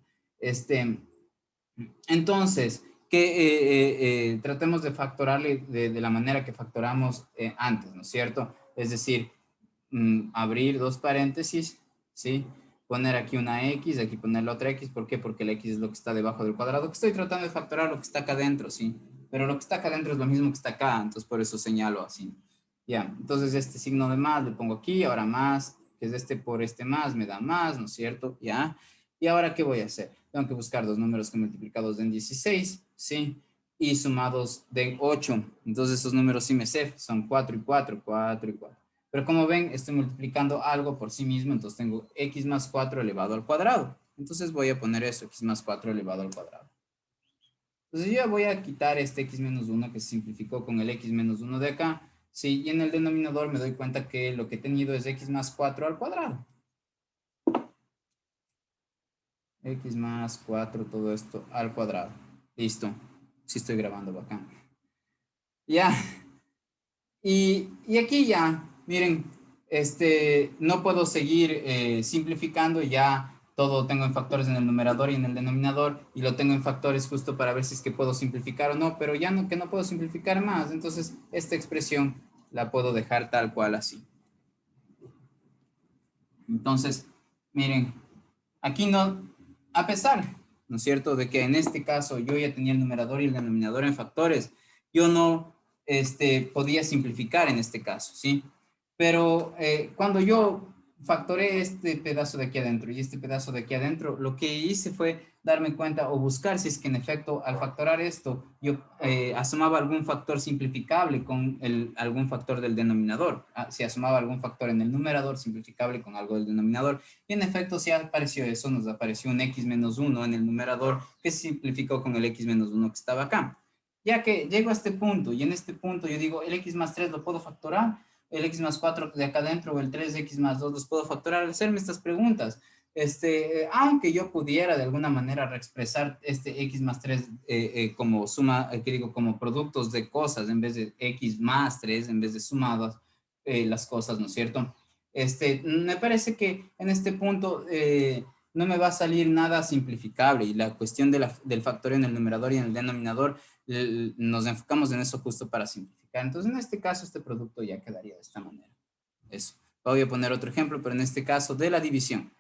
entonces, que tratemos de factorarle de la manera que factoramos antes, ¿no es cierto? Es decir, abrir dos paréntesis, ¿sí? Poner aquí una X, aquí poner la otra X. ¿Por qué? Porque la X es lo que está debajo del cuadrado, que estoy tratando de factorar lo que está acá adentro, ¿sí? Pero lo que está acá adentro es lo mismo que está acá, entonces por eso señalo así. Ya, entonces este signo de más le pongo aquí, ahora más, que es este por este más, me da más, ¿no es cierto? Ya. ¿Y ahora qué voy a hacer? Tengo que buscar dos números que multiplicados den 16, ¿sí? Y sumados den 8. Entonces esos números sí me sé, son 4 y 4, 4 y 4. Pero como ven, estoy multiplicando algo por sí mismo, entonces tengo x más 4 elevado al cuadrado. Entonces voy a poner eso, x más 4 elevado al cuadrado. Entonces yo voy a quitar este x menos 1 que se simplificó con el x menos 1 de acá. Sí, y en el denominador me doy cuenta que lo que he tenido es x más 4 al cuadrado. X más 4, todo esto al cuadrado. Listo. Sí estoy grabando bacán. Ya. Y aquí ya, miren, no puedo seguir simplificando, ya todo tengo en factores en el numerador y en el denominador, y lo tengo en factores justo para ver si es que puedo simplificar o no, pero ya no, que no puedo simplificar más, entonces esta expresión la puedo dejar tal cual así. Entonces, miren, aquí no, a pesar, ¿no es cierto?, de que en este caso yo ya tenía el numerador y el denominador en factores, yo no podía simplificar en este caso, ¿sí? Pero cuando yo factoré este pedazo de aquí adentro y este pedazo de aquí adentro, lo que hice fue darme cuenta o buscar si es que en efecto al factorar esto yo asomaba algún factor simplificable con algún factor del denominador. Si asomaba algún factor en el numerador simplificable con algo del denominador. Y en efecto si apareció eso, nos apareció un x menos 1 en el numerador que se simplificó con el x menos 1 que estaba acá. Ya que llego a este punto y en este punto yo digo el x más 3 lo puedo factorar, el x más 4 de acá adentro o el 3x más 2 los puedo factorar al hacerme estas preguntas. Aunque yo pudiera de alguna manera reexpresar este x más 3 como suma, que digo, como productos de cosas en vez de x más 3, en vez de sumadas las cosas, ¿no es cierto? Me parece que en este punto no me va a salir nada simplificable y la cuestión del factor en el numerador y en el denominador nos enfocamos en eso justo para simplificar. Entonces, en este caso, este producto ya quedaría de esta manera. Eso. Voy a poner otro ejemplo, pero en este caso de la división.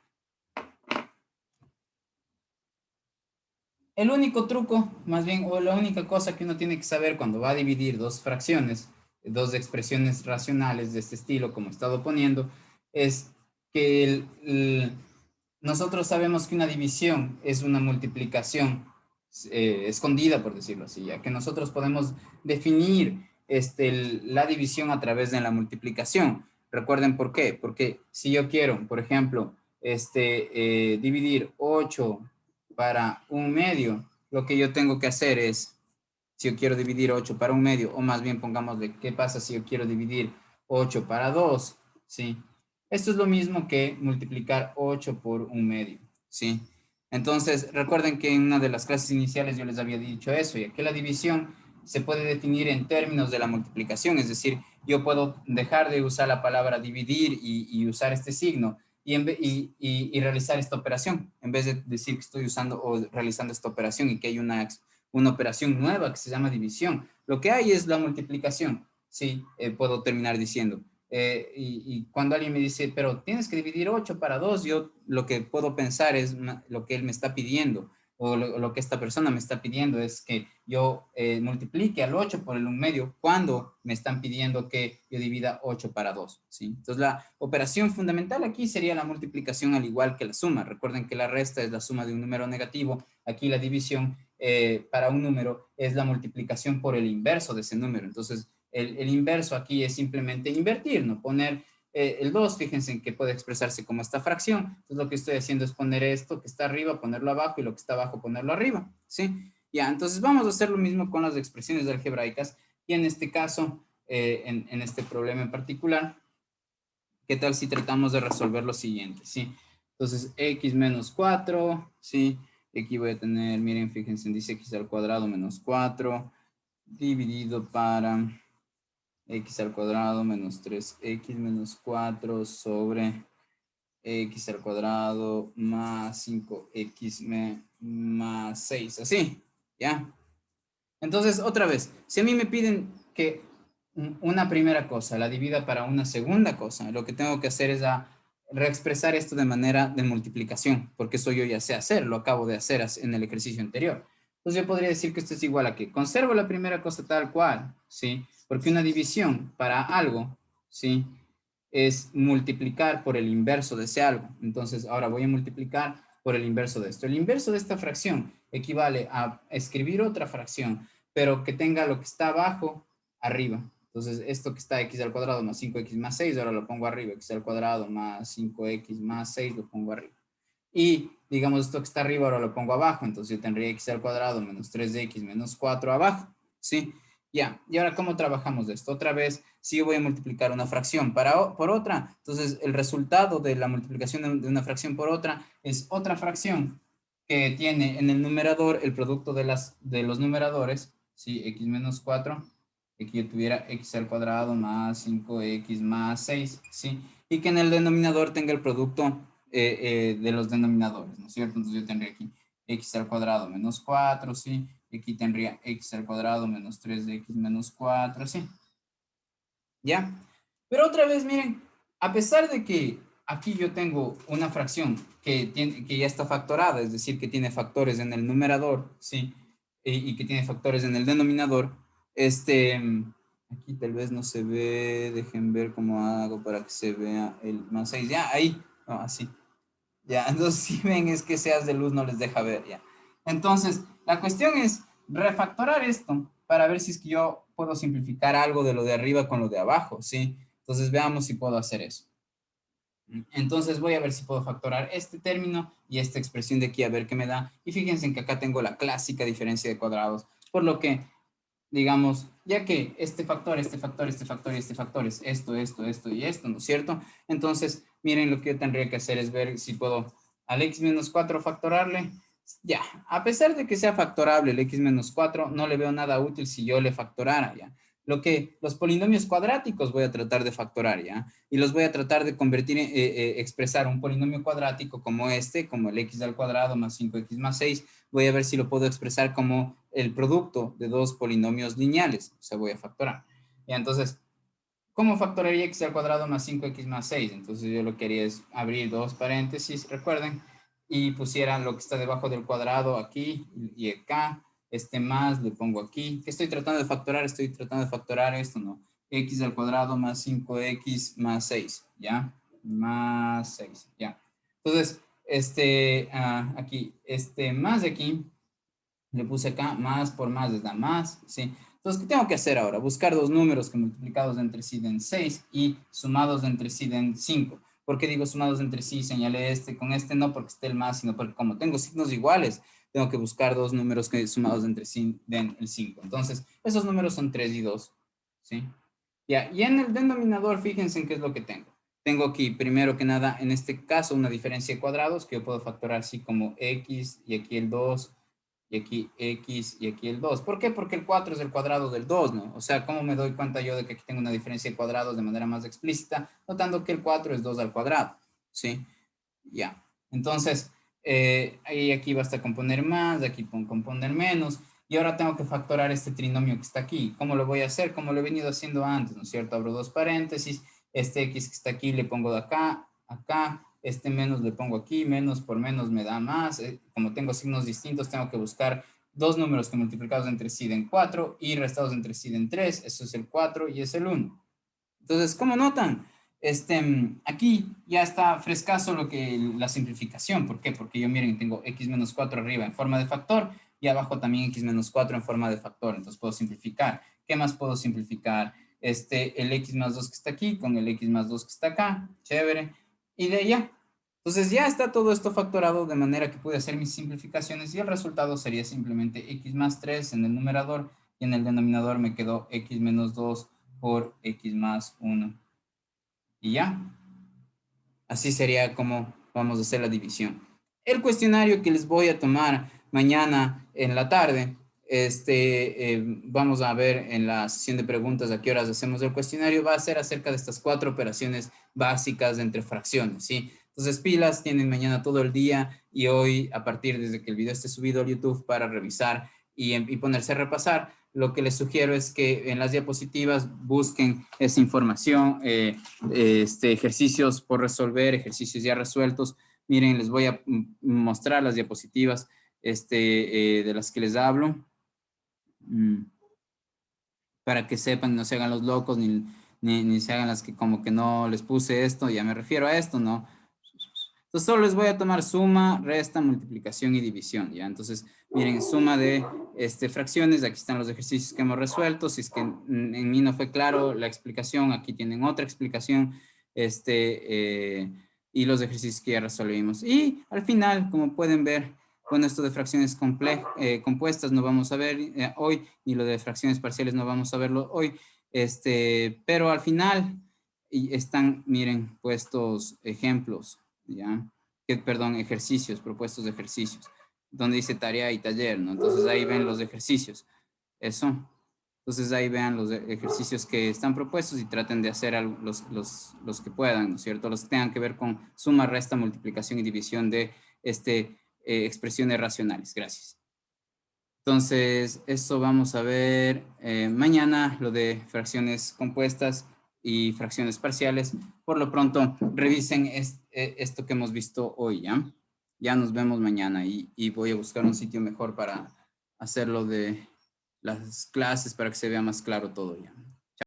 El único truco, más bien, o la única cosa que uno tiene que saber cuando va a dividir dos fracciones, dos expresiones racionales de este estilo, como he estado poniendo, es que nosotros sabemos que una división es una multiplicación escondida, por decirlo así, ya que nosotros podemos definir la división a través de la multiplicación. Recuerden por qué, porque si yo quiero, por ejemplo, dividir 8 para un medio, lo que yo tengo que hacer es, si yo quiero dividir 8 para un medio, o más bien pongámosle, ¿qué pasa si yo quiero dividir 8 para 2? ¿Sí? Esto es lo mismo que multiplicar 8 por un medio, ¿sí? Entonces, recuerden que en una de las clases iniciales yo les había dicho eso, y que la división se puede definir en términos de la multiplicación, es decir, yo puedo dejar de usar la palabra dividir y usar este signo, y realizar esta operación, en vez de decir que estoy usando o realizando esta operación y que hay una operación nueva que se llama división. Lo que hay es la multiplicación, sí, puedo terminar diciendo. Y cuando alguien me dice, pero tienes que dividir 8 para 2, yo lo que puedo pensar es lo que él me está pidiendo. o lo que esta persona me está pidiendo es que yo multiplique al 8 por el 1/2 cuando me están pidiendo que yo divida 8 para 2, ¿sí? Entonces, la operación fundamental aquí sería la multiplicación al igual que la suma. Recuerden que la resta es la suma de un número negativo. Aquí la división para un número es la multiplicación por el inverso de ese número. Entonces, el inverso aquí es simplemente invertir, ¿no? Poner el 2, fíjense en que puede expresarse como esta fracción. Entonces, lo que estoy haciendo es poner esto que está arriba, ponerlo abajo, y lo que está abajo, ponerlo arriba, ¿sí? Ya, entonces vamos a hacer lo mismo con las expresiones algebraicas, y en este caso, en este problema en particular, ¿qué tal si tratamos de resolver lo siguiente, sí? Entonces, x menos 4, ¿sí? Aquí voy a tener, miren, fíjense, dice x al cuadrado menos 4, dividido para x al cuadrado menos 3x menos 4 sobre x al cuadrado más 5x más 6, así, ¿ya? Entonces, otra vez, si a mí me piden que una primera cosa la divida para una segunda cosa, lo que tengo que hacer es reexpresar esto de manera de multiplicación, porque eso yo ya sé hacer, lo acabo de hacer en el ejercicio anterior. Entonces yo podría decir que esto es igual a que conservo la primera cosa tal cual, ¿sí? Porque una división para algo, ¿sí? Es multiplicar por el inverso de ese algo. Entonces ahora voy a multiplicar por el inverso de esto. El inverso de esta fracción equivale a escribir otra fracción, pero que tenga lo que está abajo arriba. Entonces, esto que está x al cuadrado más 5x más 6, ahora lo pongo arriba. X al cuadrado más 5x más 6 lo pongo arriba. Y, digamos, esto que está arriba ahora lo pongo abajo. Entonces, yo tendría x al cuadrado menos 3x menos 4 abajo. ¿Sí? Ya. Y ahora, ¿cómo trabajamos esto? Otra vez, si yo voy a multiplicar una fracción por otra, entonces el resultado de la multiplicación de una fracción por otra es otra fracción que tiene en el numerador el producto de los numeradores, ¿sí? X menos 4, aquí yo tuviera x al cuadrado más 5x más 6, ¿sí? Y que en el denominador tenga el producto de los denominadores, ¿no es cierto? Entonces yo tendría aquí x al cuadrado menos 4, ¿sí? Y aquí tendría x al cuadrado menos 3x menos 4, ¿sí? ¿Ya? Pero otra vez, miren, a pesar de que aquí yo tengo una fracción que ya está factorada, es decir, que tiene factores en el numerador, ¿sí? Y que tiene factores en el denominador, aquí tal vez no se ve, dejen ver cómo hago para que se vea el más 6, ya, ahí, no, así, ya, entonces si ven es que seas de luz no les deja ver, ya. Entonces, la cuestión es refactorar esto para ver si es que yo puedo simplificar algo de lo de arriba con lo de abajo, ¿sí? Entonces, veamos si puedo hacer eso. Entonces, voy a ver si puedo factorar este término y esta expresión de aquí a ver qué me da. Y fíjense en que acá tengo la clásica diferencia de cuadrados, por lo que, digamos, ya que este factor, este factor, este factor y este factor es esto, esto, esto y esto, ¿no es cierto? Entonces, miren, lo que yo tendría que hacer es ver si puedo al x menos 4 factorarle. Ya, a pesar de que sea factorable el x menos 4, no le veo nada útil si yo le factorara, ¿ya? Los polinomios cuadráticos voy a tratar de factorar, ¿ya? Y los voy a tratar de convertir, expresar un polinomio cuadrático como este, como el x al cuadrado más 5x más 6. Voy a ver si lo puedo expresar como el producto de dos polinomios lineales. O sea, voy a factorar. Y entonces, ¿cómo factoraría x al cuadrado más 5x más 6? Entonces yo lo que haría es abrir dos paréntesis, recuerden, y pusiera lo que está debajo del cuadrado aquí y acá. Este más le pongo aquí. ¿Qué estoy tratando de factorar? Estoy tratando de factorar esto, ¿no? X al cuadrado más 5x más 6, ¿ya? Más 6, ¿ya? Entonces, aquí, más de aquí, le puse acá, más por más les da más, ¿sí? Entonces, ¿qué tengo que hacer ahora? Buscar dos números que multiplicados entre sí den 6 y sumados entre sí den 5. ¿Por qué digo sumados entre sí? Señalé este con este, no porque esté el más, sino porque como tengo signos iguales, tengo que buscar dos números que sumados entre sí den el 5. Entonces, esos números son 3 y 2, ¿sí? Ya, y en el denominador, fíjense en qué es lo que tengo. Tengo aquí, primero que nada, en este caso, una diferencia de cuadrados que yo puedo factorar así como x y aquí el 2 y aquí x y aquí el 2. ¿Por qué? Porque el 4 es el cuadrado del 2, ¿no? O sea, ¿cómo me doy cuenta yo de que aquí tengo una diferencia de cuadrados de manera más explícita? Notando que el 4 es 2 al cuadrado, ¿sí? Ya. Entonces, ahí aquí basta con poner más, de aquí con poner menos. Y ahora tengo que factorar este trinomio que está aquí. ¿Cómo lo voy a hacer? Como lo he venido haciendo antes, ¿no es cierto? Abro dos paréntesis. Este x que está aquí le pongo de acá, acá, este menos le pongo aquí, menos por menos me da más. Como tengo signos distintos, tengo que buscar dos números que multiplicados entre sí den 4 y restados entre sí den 3. Eso es el 4 y es el 1. Entonces, ¿cómo notan? Aquí ya está frescazo la simplificación. ¿Por qué? Porque yo, miren, tengo x menos 4 arriba en forma de factor y abajo también x menos 4 en forma de factor. Entonces puedo simplificar. ¿Qué más puedo simplificar? El x más 2 que está aquí con el x más 2 que está acá. Chévere. Y de allá. Entonces ya está todo esto factorado de manera que pude hacer mis simplificaciones y el resultado sería simplemente x más 3 en el numerador y en el denominador me quedó x menos 2 por x más 1. Y ya, así sería como vamos a hacer la división. El cuestionario que les voy a tomar mañana en la tarde, vamos a ver en la sesión de preguntas a qué horas hacemos el cuestionario, va a ser acerca de estas 4 operaciones básicas entre fracciones, ¿sí? Entonces, pilas, tienen mañana todo el día y hoy, a partir desde que el video esté subido a YouTube, para revisar y ponerse a repasar. Lo que les sugiero es que en las diapositivas busquen esa información, ejercicios por resolver, ejercicios ya resueltos. Miren, les voy a mostrar las diapositivas de las que les hablo, para que sepan, no se hagan los locos, ni se hagan las que como que no les puse esto, ya me refiero a esto, ¿no? Entonces solo les voy a tomar suma, resta, multiplicación y división, ¿ya? Entonces, miren, suma de fracciones, aquí están los ejercicios que hemos resuelto. Si es que en mí no fue claro la explicación, aquí tienen otra explicación, y los ejercicios que ya resolvimos. Y al final, como pueden ver, con esto de fracciones compuestas no vamos a ver hoy, ni lo de fracciones parciales no vamos a verlo hoy, pero al final están, miren, puestos ejemplos, ¿ya? Perdón, ejercicios, propuestos de ejercicios, donde dice tarea y taller, ¿no? Entonces ahí ven los ejercicios, eso. Entonces ahí vean los ejercicios que están propuestos y traten de hacer los que puedan, ¿no es cierto? Los que tengan que ver con suma, resta, multiplicación y división de expresiones racionales. Gracias. Entonces, eso vamos a ver mañana, lo de fracciones compuestas y fracciones parciales. Por lo pronto, revisen esto que hemos visto hoy, ¿ya? Ya nos vemos mañana y voy a buscar un sitio mejor para hacerlo de las clases para que se vea más claro todo ya.